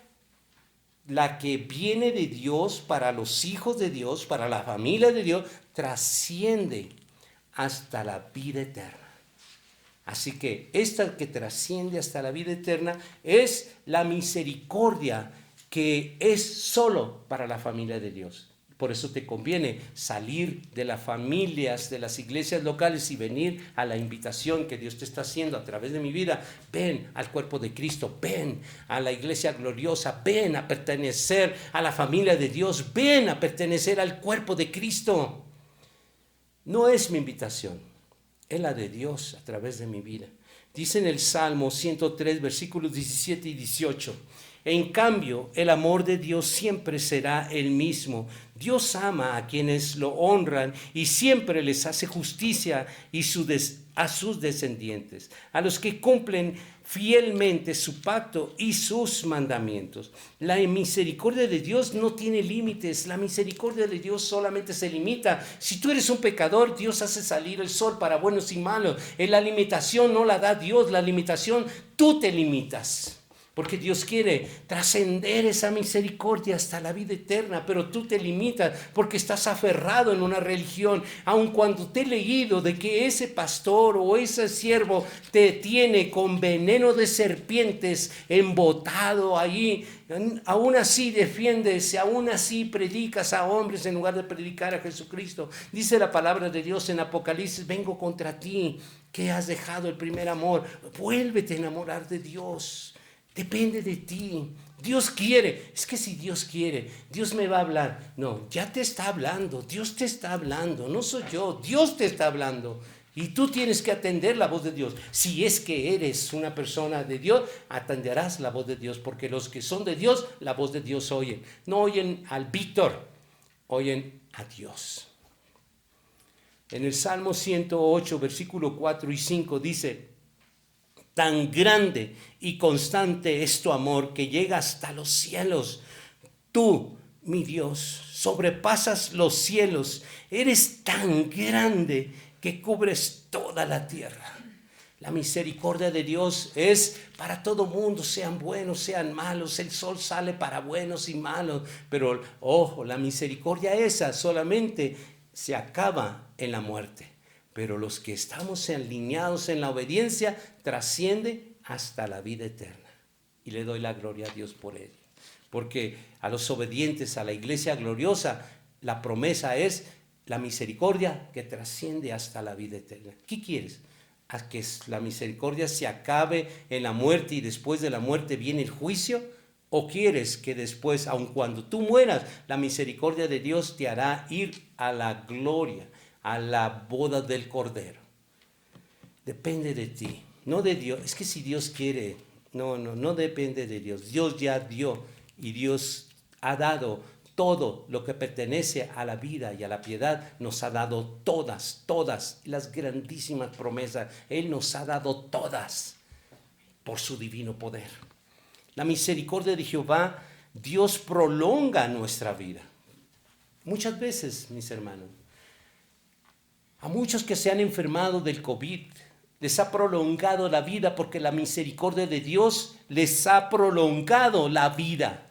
la que viene de Dios para los hijos de Dios, para la familia de Dios, trasciende hasta la vida eterna. Así que esta que trasciende hasta la vida eterna es la misericordia que es solo para la familia de Dios. Por eso te conviene salir de las familias, de las iglesias locales y venir a la invitación que Dios te está haciendo a través de mi vida. Ven al cuerpo de Cristo, ven a la iglesia gloriosa, ven a pertenecer a la familia de Dios, ven a pertenecer al cuerpo de Cristo. No es mi invitación, es la de Dios a través de mi vida. Dice en el Salmo 103, versículos 17 y 18. En cambio, el amor de Dios siempre será el mismo. Dios ama a quienes lo honran y siempre les hace justicia a sus descendientes, a los que cumplen fielmente su pacto y sus mandamientos. La misericordia de Dios no tiene límites. La misericordia de Dios solamente se limita. Si tú eres un pecador, Dios hace salir el sol para buenos y malos. La limitación no la da Dios, la limitación tú te limitas. Porque Dios quiere trascender esa misericordia hasta la vida eterna, pero tú te limitas porque estás aferrado en una religión. Aun cuando te he leído de que ese pastor o ese siervo te tiene con veneno de serpientes embotado ahí, aún así defiendes, aún así predicas a hombres en lugar de predicar a Jesucristo. Dice la palabra de Dios en Apocalipsis: vengo contra ti, que has dejado el primer amor. Vuélvete a enamorar de Dios. Depende de ti. Dios quiere. Es que si Dios quiere, Dios me va a hablar. No, ya te está hablando. Dios te está hablando. No soy yo. Dios te está hablando. Y tú tienes que atender la voz de Dios. Si es que eres una persona de Dios, atenderás la voz de Dios. Porque los que son de Dios, la voz de Dios oyen. No oyen al Víctor, oyen a Dios. En el Salmo 108, versículo 4 y 5 dice: tan grande y constante es tu amor que llega hasta los cielos. Tú, mi Dios, sobrepasas los cielos. Eres tan grande que cubres toda la tierra. La misericordia de Dios es para todo mundo, sean buenos, sean malos. El sol sale para buenos y malos. Pero, ojo, la misericordia esa solamente se acaba en la muerte. Pero los que estamos alineados en la obediencia trasciende hasta la vida eterna. Y le doy la gloria a Dios por ello. Porque a los obedientes, a la iglesia gloriosa, la promesa es la misericordia que trasciende hasta la vida eterna. ¿Qué quieres? ¿A que la misericordia se acabe en la muerte y después de la muerte viene el juicio? ¿O quieres que después, aun cuando tú mueras, la misericordia de Dios te hará ir a la gloria, a la boda del Cordero? Depende de ti, no de Dios. Es que si Dios quiere, no depende de Dios. Dios ya dio y Dios ha dado todo lo que pertenece a la vida y a la piedad. Nos ha dado todas las grandísimas promesas. Él nos ha dado todas por su divino poder. La misericordia de Jehová, Dios prolonga nuestra vida. Muchas veces, mis hermanos, a muchos que se han enfermado del COVID, les ha prolongado la vida porque la misericordia de Dios les ha prolongado la vida.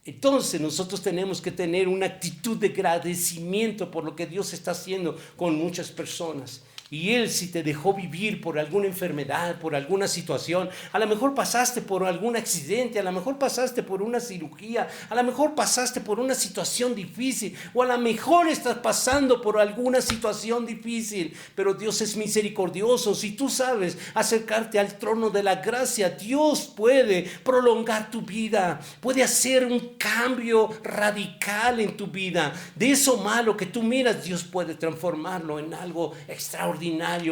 Entonces nosotros tenemos que tener una actitud de agradecimiento por lo que Dios está haciendo con muchas personas. Y Él, si te dejó vivir por alguna enfermedad, por alguna situación, a lo mejor pasaste por algún accidente, a lo mejor pasaste por una cirugía, a lo mejor pasaste por una situación difícil, o a lo mejor estás pasando por alguna situación difícil, pero Dios es misericordioso. Si tú sabes acercarte al trono de la gracia, Dios puede prolongar tu vida, puede hacer un cambio radical en tu vida. De eso malo que tú miras, Dios puede transformarlo en algo extraordinario.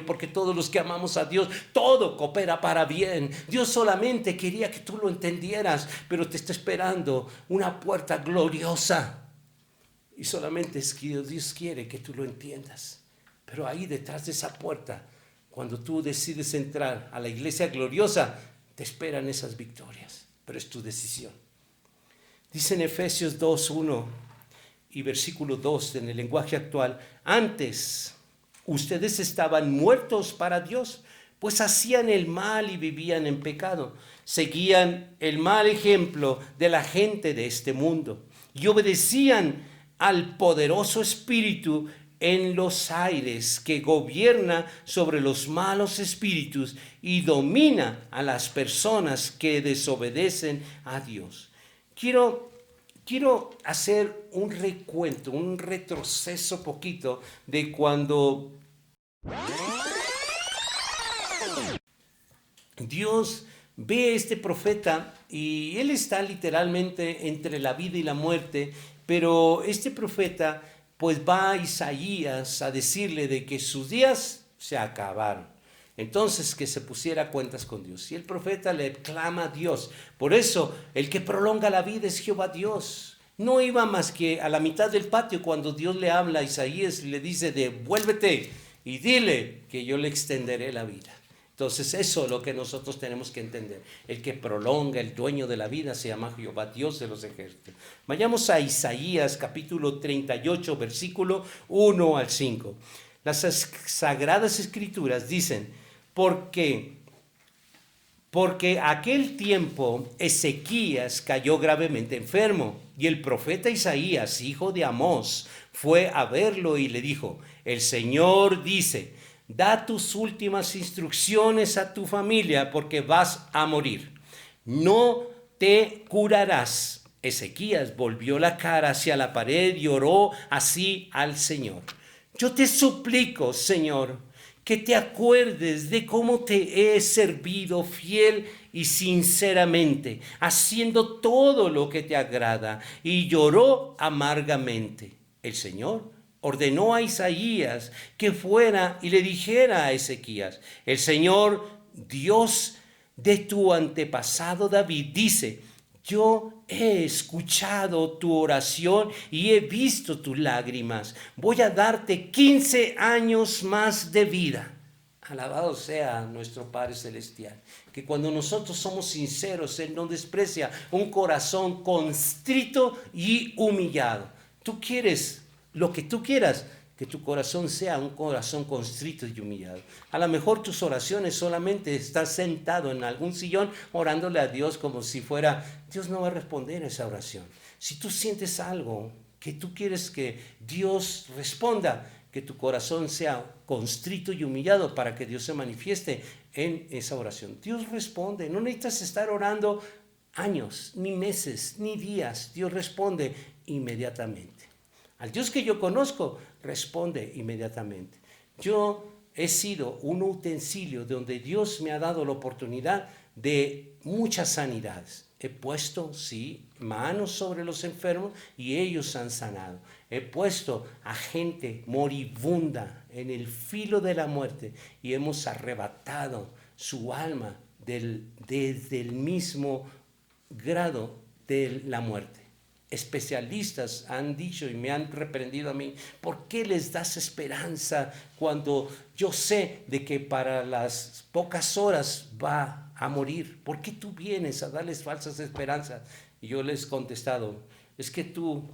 Porque todos los que amamos a Dios, todo coopera para bien. Dios solamente quería que tú lo entendieras, pero te está esperando una puerta gloriosa. Y solamente es que Dios quiere que tú lo entiendas. Pero ahí detrás de esa puerta Cuando tú decides entrar a la iglesia gloriosa, te esperan esas victorias, pero es tu decisión. Dice en Efesios 2:1 y versículo 2 en el lenguaje actual: antes ustedes estaban muertos para Dios, pues hacían el mal y vivían en pecado. Seguían el mal ejemplo de la gente de este mundo y obedecían al poderoso espíritu en los aires que gobierna sobre los malos espíritus y domina a las personas que desobedecen a Dios. Quiero hacer un recuento, un retroceso poquito de cuando Dios ve a este profeta y él está literalmente entre la vida y la muerte, pero este profeta pues va a Isaías a decirle de que sus días se acabaron. Entonces que se pusiera a cuentas con Dios. Y el profeta le clama a Dios. Por eso el que prolonga la vida es Jehová Dios. No iba más que a la mitad del patio cuando Dios le habla a Isaías y le dice: devuélvete y dile que yo le extenderé la vida. Entonces eso es lo que nosotros tenemos que entender. El que prolonga, el dueño de la vida, se llama Jehová, Dios de los ejércitos. Vayamos a Isaías capítulo 38, versículo 1 al 5. Las sagradas escrituras dicen: porque aquel tiempo Ezequías cayó gravemente enfermo, y el profeta Isaías, hijo de Amós, fue a verlo y le dijo: el Señor dice, da tus últimas instrucciones a tu familia porque vas a morir. No te curarás. Ezequías volvió la cara hacia la pared y oró así al Señor: yo te suplico, Señor, que te acuerdes de cómo te he servido fiel y sinceramente, haciendo todo lo que te agrada. Y lloró amargamente. El Señor ordenó a Isaías que fuera y le dijera a Ezequías: el Señor, Dios de tu antepasado David, dice: yo he escuchado tu oración y he visto tus lágrimas. Voy a darte 15 años más de vida. Alabado sea nuestro Padre Celestial, que cuando nosotros somos sinceros, Él no desprecia un corazón constrito y humillado. Tú quieres lo que tú quieras, que tu corazón sea un corazón constrito y humillado. A lo mejor tus oraciones solamente estás sentado en algún sillón orándole a Dios como si fuera, Dios no va a responder a esa oración. Si tú sientes algo que tú quieres que Dios responda, que tu corazón sea constrito y humillado para que Dios se manifieste en esa oración. Dios responde, no necesitas estar orando años, ni meses, ni días. Dios responde inmediatamente. Al Dios que yo conozco, responde inmediatamente. Yo he sido un utensilio donde Dios me ha dado la oportunidad de muchas sanidades. He puesto, sí, manos sobre los enfermos y ellos han sanado. He puesto a gente moribunda en el filo de la muerte y hemos arrebatado su alma desde el mismo grado de la muerte. Especialistas han dicho y me han reprendido a mí: ¿por qué les das esperanza cuando yo sé de que para las pocas horas va a morir? ¿Por qué tú vienes a darles falsas esperanzas? Y yo les he contestado: es que tú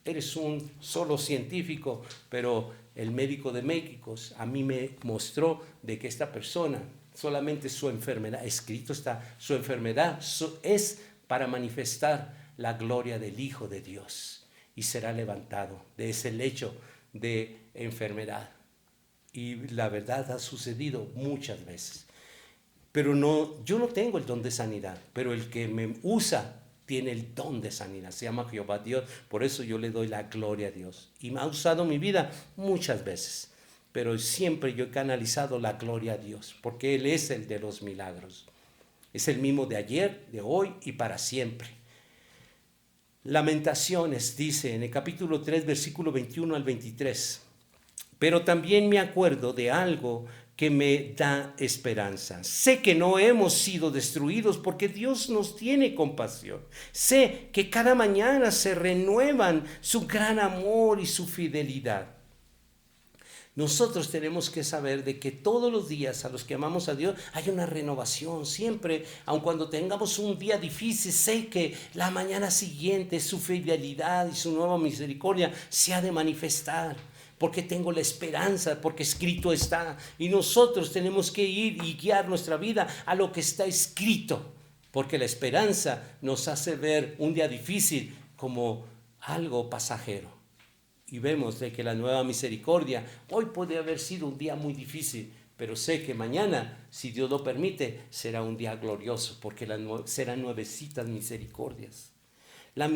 eres un solo científico, pero el médico de médicos a mí me mostró de que esta persona, solamente su enfermedad, escrito está, su enfermedad es para manifestar la gloria del Hijo de Dios, y será levantado de ese lecho de enfermedad. Y la verdad ha sucedido muchas veces. Pero no, yo no tengo el don de sanidad, pero el que me usa tiene el don de sanidad. Se llama Jehová Dios. Por eso yo le doy la gloria a Dios. Y me ha usado mi vida muchas veces, pero siempre yo he canalizado la gloria a Dios, porque Él es el de los milagros. Es el mismo de ayer, de hoy y para siempre. Lamentaciones dice en el capítulo 3, versículo 21 al 23: pero también me acuerdo de algo que me da esperanza. Sé que no hemos sido destruidos porque Dios nos tiene compasión. Sé que cada mañana se renuevan su gran amor y su fidelidad. Nosotros tenemos que saber de que todos los días a los que amamos a Dios hay una renovación. Siempre, aun cuando tengamos un día difícil, sé que la mañana siguiente su fidelidad y su nueva misericordia se ha de manifestar. Porque tengo la esperanza, porque escrito está. Y nosotros tenemos que ir y guiar nuestra vida a lo que está escrito. Porque la esperanza nos hace ver un día difícil como algo pasajero. Y vemos de que la nueva misericordia, hoy puede haber sido un día muy difícil, pero sé que mañana, si Dios lo permite, será un día glorioso, porque serán nuevecitas misericordias. La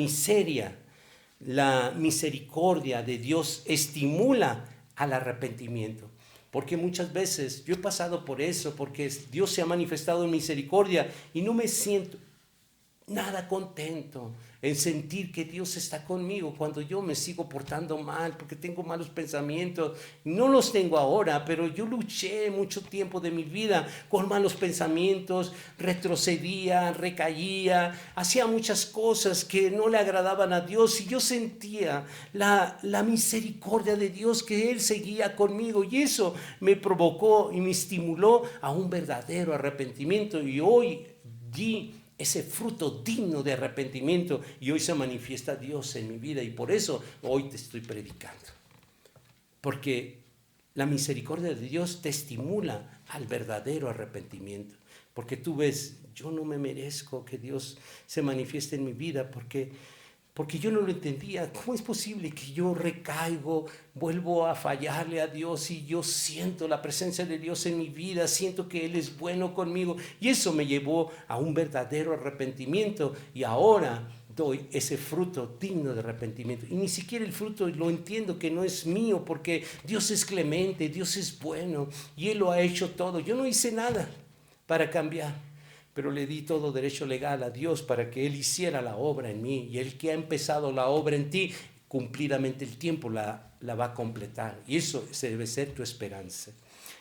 misericordia de Dios estimula al arrepentimiento. Porque muchas veces yo he pasado por eso, porque Dios se ha manifestado en misericordia y no me siento nada contento en sentir que Dios está conmigo cuando yo me sigo portando mal, porque tengo malos pensamientos. No los tengo ahora, pero yo luché mucho tiempo de mi vida con malos pensamientos, retrocedía, recaía, hacía muchas cosas que no le agradaban a Dios y yo sentía la misericordia de Dios, que Él seguía conmigo, y eso me provocó y me estimuló a un verdadero arrepentimiento, y hoy di ese fruto digno de arrepentimiento y hoy se manifiesta Dios en mi vida, y por eso hoy te estoy predicando, porque la misericordia de Dios te estimula al verdadero arrepentimiento, porque tú ves, yo no me merezco que Dios se manifieste en mi vida, porque yo no lo entendía. ¿Cómo es posible que yo recaigo, vuelvo a fallarle a Dios y yo siento la presencia de Dios en mi vida, siento que Él es bueno conmigo? Y eso me llevó a un verdadero arrepentimiento, y ahora doy ese fruto digno de arrepentimiento. Y ni siquiera el fruto lo entiendo, que no es mío, porque Dios es clemente, Dios es bueno y Él lo ha hecho todo. Yo no hice nada para cambiar, pero le di todo derecho legal a Dios para que Él hiciera la obra en mí, y el que ha empezado la obra en ti, cumplidamente el tiempo la va a completar, y eso debe ser tu esperanza.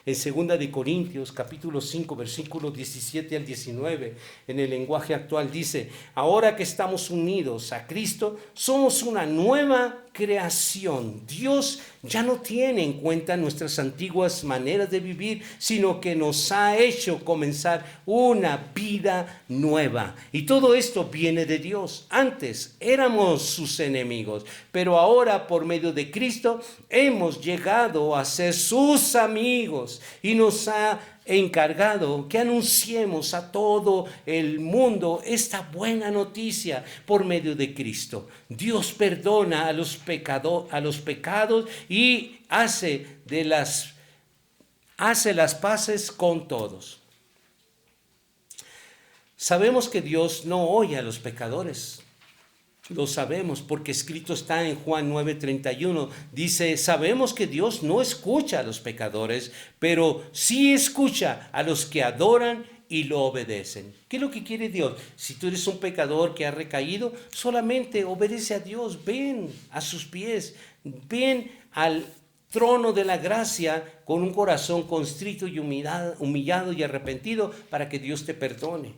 En 2 de Corintios, capítulo 5, versículos 17 al 19, en el lenguaje actual dice: ahora que estamos unidos a Cristo, somos una nueva creación. Dios ya no tiene en cuenta nuestras antiguas maneras de vivir, sino que nos ha hecho comenzar una vida nueva. Y todo esto viene de Dios. Antes éramos sus enemigos, pero ahora por medio de Cristo hemos llegado a ser sus amigos, y nos ha encargado que anunciemos a todo el mundo esta buena noticia por medio de Cristo. Dios perdona a los pecados y hace las paces con todos. Sabemos que Dios no oye a los pecadores. Lo sabemos porque escrito está en Juan 9:31. Dice: sabemos que Dios no escucha a los pecadores, pero sí escucha a los que adoran y lo obedecen. ¿Qué es lo que quiere Dios? Si tú eres un pecador que ha recaído, solamente obedece a Dios. Ven a sus pies, ven al trono de la gracia con un corazón constrito y humillado y arrepentido, para que Dios te perdone.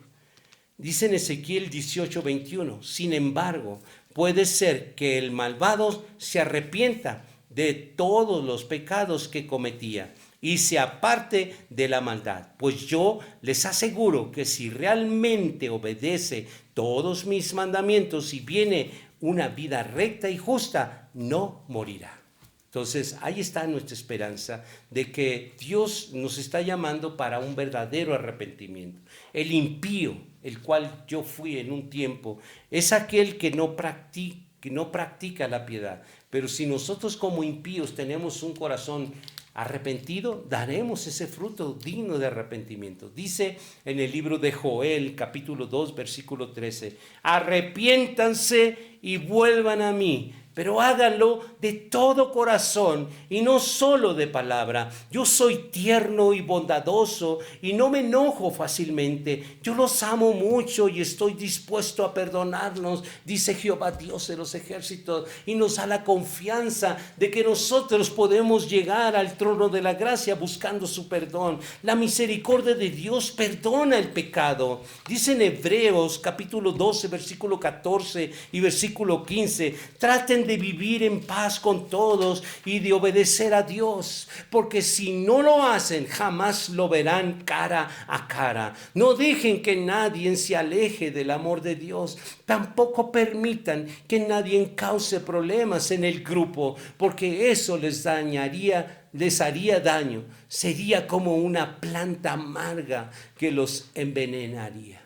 Dice en Ezequiel 18:21, sin embargo, puede ser que el malvado se arrepienta de todos los pecados que cometía y se aparte de la maldad. Pues yo les aseguro que si realmente obedece todos mis mandamientos y viene una vida recta y justa, no morirá. Entonces, ahí está nuestra esperanza de que Dios nos está llamando para un verdadero arrepentimiento. El impío, el cual yo fui en un tiempo, es aquel que no practica la piedad. Pero si nosotros como impíos tenemos un corazón arrepentido, daremos ese fruto digno de arrepentimiento. Dice en el libro de Joel, capítulo 2, versículo 13, arrepiéntanse y vuelvan a mí, pero háganlo de todo corazón y no solo de palabra. Yo soy tierno y bondadoso y no me enojo fácilmente. Yo los amo mucho y estoy dispuesto a perdonarlos, dice Jehová Dios de los ejércitos, y nos da la confianza de que nosotros podemos llegar al trono de la gracia buscando su perdón. La misericordia de Dios perdona el pecado. Dice en Hebreos capítulo 12, versículo 14 y versículo 15, traten Traten de vivir en paz con todos y de obedecer a Dios, porque si no lo hacen, jamás lo verán cara a cara. No dejen que nadie se aleje del amor de Dios. Tampoco permitan que nadie cause problemas en el grupo, porque eso les haría daño. Sería como una planta amarga que los envenenaría.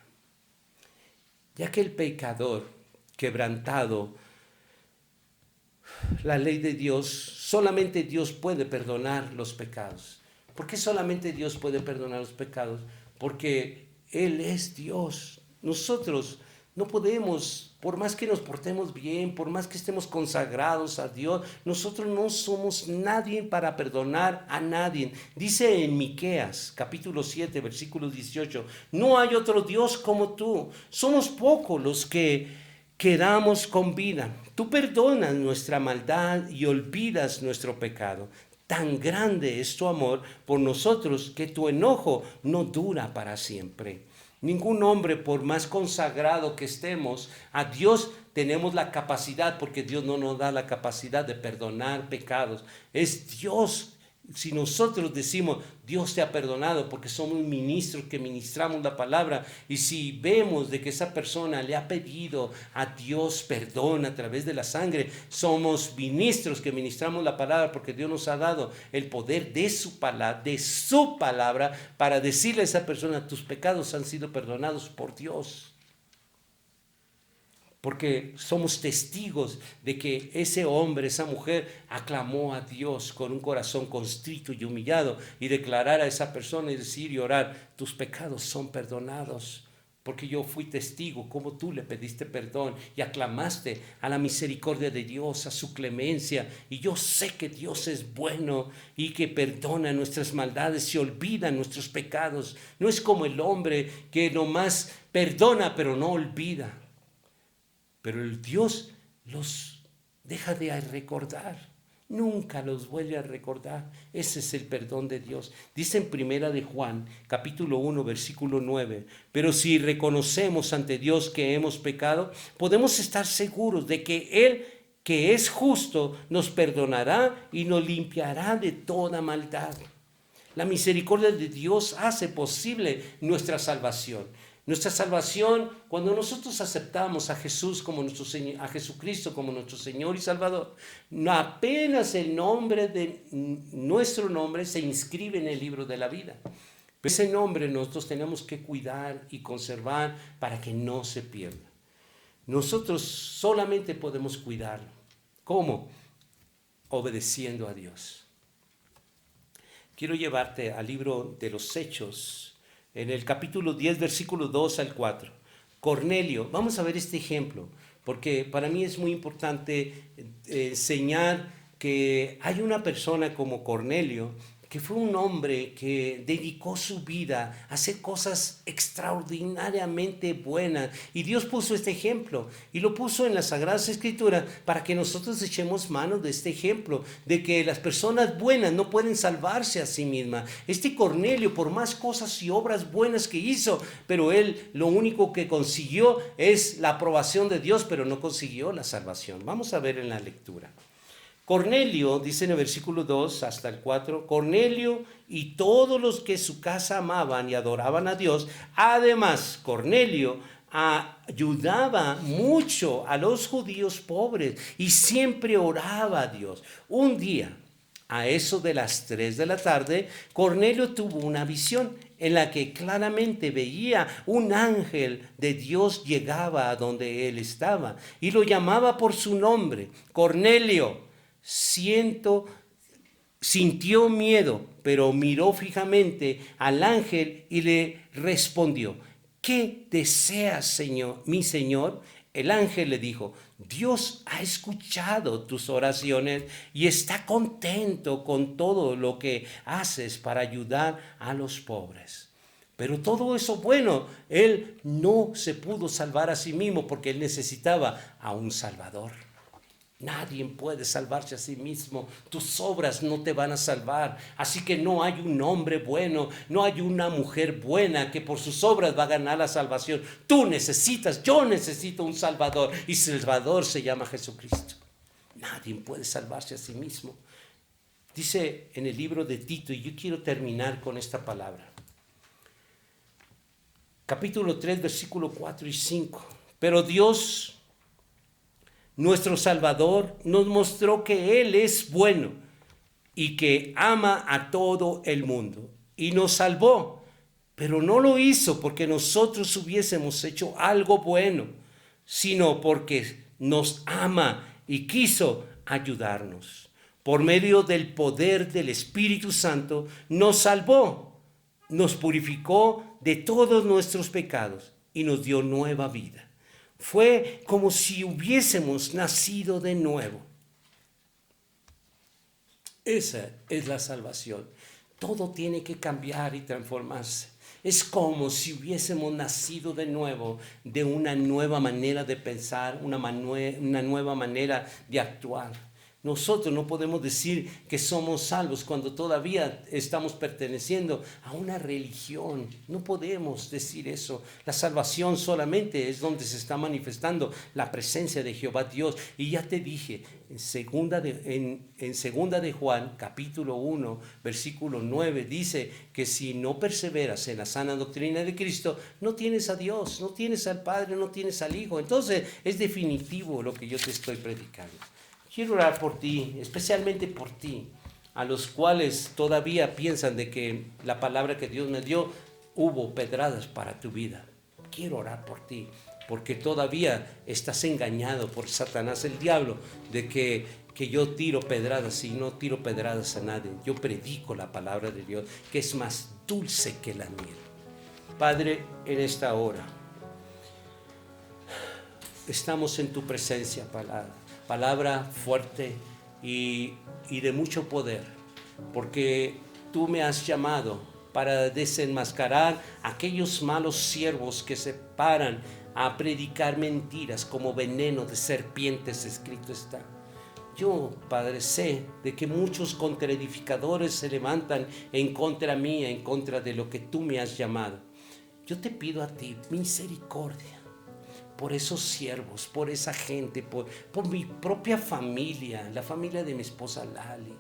Ya que el pecador quebrantado la ley de Dios, solamente Dios puede perdonar los pecados. ¿Por qué solamente Dios puede perdonar los pecados? Porque Él es Dios. Nosotros no podemos, por más que nos portemos bien, por más que estemos consagrados a Dios, nosotros no somos nadie para perdonar a nadie. Dice en Miqueas, capítulo 7, versículo 18, no hay otro Dios como tú. Somos pocos los que quedamos con vida. Tú perdonas nuestra maldad y olvidas nuestro pecado. Tan grande es tu amor por nosotros que tu enojo no dura para siempre. Ningún hombre, por más consagrado que estemos a Dios, tenemos la capacidad, porque Dios no nos da la capacidad de perdonar pecados. Es Dios. Si nosotros decimos, Dios te ha perdonado, porque somos ministros que ministramos la palabra, y si vemos de que esa persona le ha pedido a Dios perdón a través de la sangre, somos ministros que ministramos la palabra, porque Dios nos ha dado el poder de su palabra para decirle a esa persona, tus pecados han sido perdonados por Dios. Porque somos testigos de que ese hombre, esa mujer, aclamó a Dios con un corazón constrito y humillado, y declarar a esa persona y decir y orar, tus pecados son perdonados, porque yo fui testigo como tú le pediste perdón y aclamaste a la misericordia de Dios, a su clemencia, y yo sé que Dios es bueno y que perdona nuestras maldades y olvida nuestros pecados. No es como el hombre que nomás perdona pero no olvida. Pero el Dios los deja de recordar, nunca los vuelve a recordar. Ese es el perdón de Dios. Dice en Primera de Juan, capítulo 1, versículo 9, pero si reconocemos ante Dios que hemos pecado, podemos estar seguros de que Él, que es justo, nos perdonará y nos limpiará de toda maldad. La misericordia de Dios hace posible nuestra salvación. Nuestra salvación, cuando nosotros aceptamos a Jesús como a Jesucristo como nuestro Señor y Salvador, apenas el nombre de nuestro nombre se inscribe en el libro de la vida. Pero ese nombre nosotros tenemos que cuidar y conservar para que no se pierda. Nosotros solamente podemos cuidarlo. ¿Cómo? Obedeciendo a Dios. Quiero llevarte al libro de los Hechos, en el capítulo 10, versículos 2 al 4. Cornelio, vamos a ver este ejemplo, porque para mí es muy importante enseñar que hay una persona como Cornelio, que fue un hombre que dedicó su vida a hacer cosas extraordinariamente buenas. Y Dios puso este ejemplo y lo puso en las Sagradas Escrituras para que nosotros echemos mano de este ejemplo, de que las personas buenas no pueden salvarse a sí mismas. Este Cornelio, por más cosas y obras buenas que hizo, pero él lo único que consiguió es la aprobación de Dios, pero no consiguió la salvación. Vamos a ver en la lectura. Cornelio, dice en el versículo 2 hasta el 4, Cornelio y todos los que su casa amaban y adoraban a Dios. Además, Cornelio ayudaba mucho a los judíos pobres y siempre oraba a Dios. Un día, a eso de las 3 de la tarde, Cornelio tuvo una visión en la que claramente veía un ángel de Dios llegaba a donde él estaba y lo llamaba por su nombre, Cornelio. Sintió miedo, pero miró fijamente al ángel y le respondió, ¿qué deseas, Señor, mi Señor? El ángel le dijo, Dios ha escuchado tus oraciones y está contento con todo lo que haces para ayudar a los pobres. Pero todo eso bueno, él no se pudo salvar a sí mismo porque él necesitaba a un Salvador. Nadie puede salvarse a sí mismo. Tus obras no te van a salvar. Así que no hay un hombre bueno, no hay una mujer buena que por sus obras va a ganar la salvación. Tú necesitas, yo necesito un Salvador. Y Salvador se llama Jesucristo. nadie puede salvarse a sí mismo. Dice en el libro de Tito, y yo quiero terminar con esta palabra. Capítulo 3, versículo 4 y 5. Pero Dios, nuestro Salvador, nos mostró que Él es bueno y que ama a todo el mundo. Y nos salvó, pero no lo hizo porque nosotros hubiésemos hecho algo bueno, sino porque nos ama y quiso ayudarnos. Por medio del poder del Espíritu Santo nos salvó, nos purificó de todos nuestros pecados y nos dio nueva vida. Fue como si hubiésemos nacido de nuevo. Esa es la salvación. Todo tiene que cambiar y transformarse. Es como si hubiésemos nacido de nuevo, de una nueva manera de pensar, una nueva manera de actuar. Nosotros no podemos decir que somos salvos cuando todavía estamos perteneciendo a una religión. No podemos decir eso. La salvación solamente es donde se está manifestando la presencia de Jehová Dios. Y ya te dije, en segunda de Juan, capítulo 1, versículo 9, dice que si no perseveras en la sana doctrina de Cristo, no tienes a Dios, no tienes al Padre, no tienes al Hijo. Entonces es definitivo lo que yo te estoy predicando. Quiero orar por ti, especialmente por ti, a los cuales todavía piensan de que la palabra que Dios me dio, hubo pedradas para tu vida. Quiero orar por ti, porque todavía estás engañado por Satanás, el diablo, de que yo tiro pedradas y no tiro pedradas a nadie. Yo predico la palabra de Dios, que es más dulce que la miel. Padre, en esta hora, estamos en tu presencia, palabra fuerte y de mucho poder, porque tú me has llamado para desenmascarar aquellos malos siervos que se paran a predicar mentiras como veneno de serpientes, escrito está. Yo, Padre, sé de que muchos contraedificadores se levantan en contra mía, en contra de lo que tú me has llamado. Yo te pido a ti misericordia por esos siervos, por esa gente, por mi propia familia, la familia de mi esposa Lali.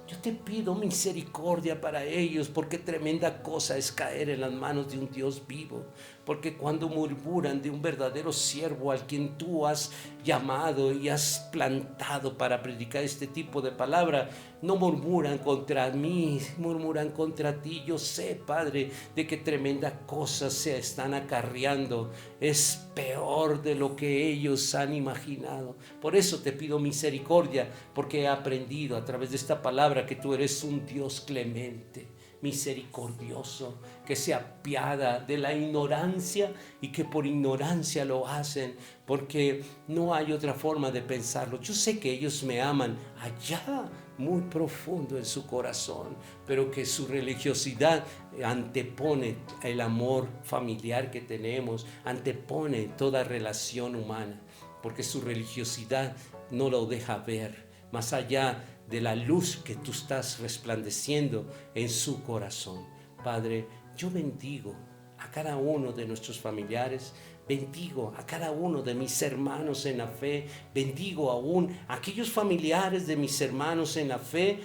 Yo te pido misericordia para ellos, porque tremenda cosa es caer en las manos de un Dios vivo. Porque cuando murmuran de un verdadero siervo al quien tú has llamado y has plantado para predicar este tipo de palabra, no murmuran contra mí, murmuran contra ti. Yo sé, Padre, de que tremenda cosa se están acarreando. Es peor de lo que ellos han imaginado. Por eso te pido misericordia, porque he aprendido a través de esta palabra que tú eres un Dios clemente, misericordioso, que se apiada de la ignorancia y que por ignorancia lo hacen, porque no hay otra forma de pensarlo. Yo sé que ellos me aman allá muy profundo en su corazón, pero que su religiosidad antepone el amor familiar que tenemos, antepone toda relación humana, porque su religiosidad no lo deja ver más allá de la luz que tú estás resplandeciendo en su corazón. Padre, yo bendigo a cada uno de nuestros familiares, bendigo a cada uno de mis hermanos en la fe, bendigo aún a aquellos familiares de mis hermanos en la fe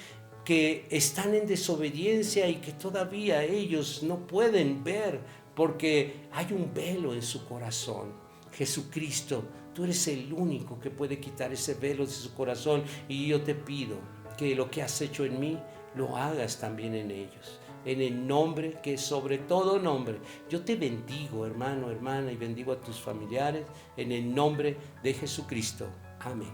que están en desobediencia y que todavía ellos no pueden ver porque hay un velo en su corazón. Jesucristo, tú eres el único que puede quitar ese velo de su corazón, y yo te pido que lo que has hecho en mí lo hagas también en ellos. En el nombre que es sobre todo nombre. Yo te bendigo, hermano, hermana, y bendigo a tus familiares en el nombre de Jesucristo. Amén.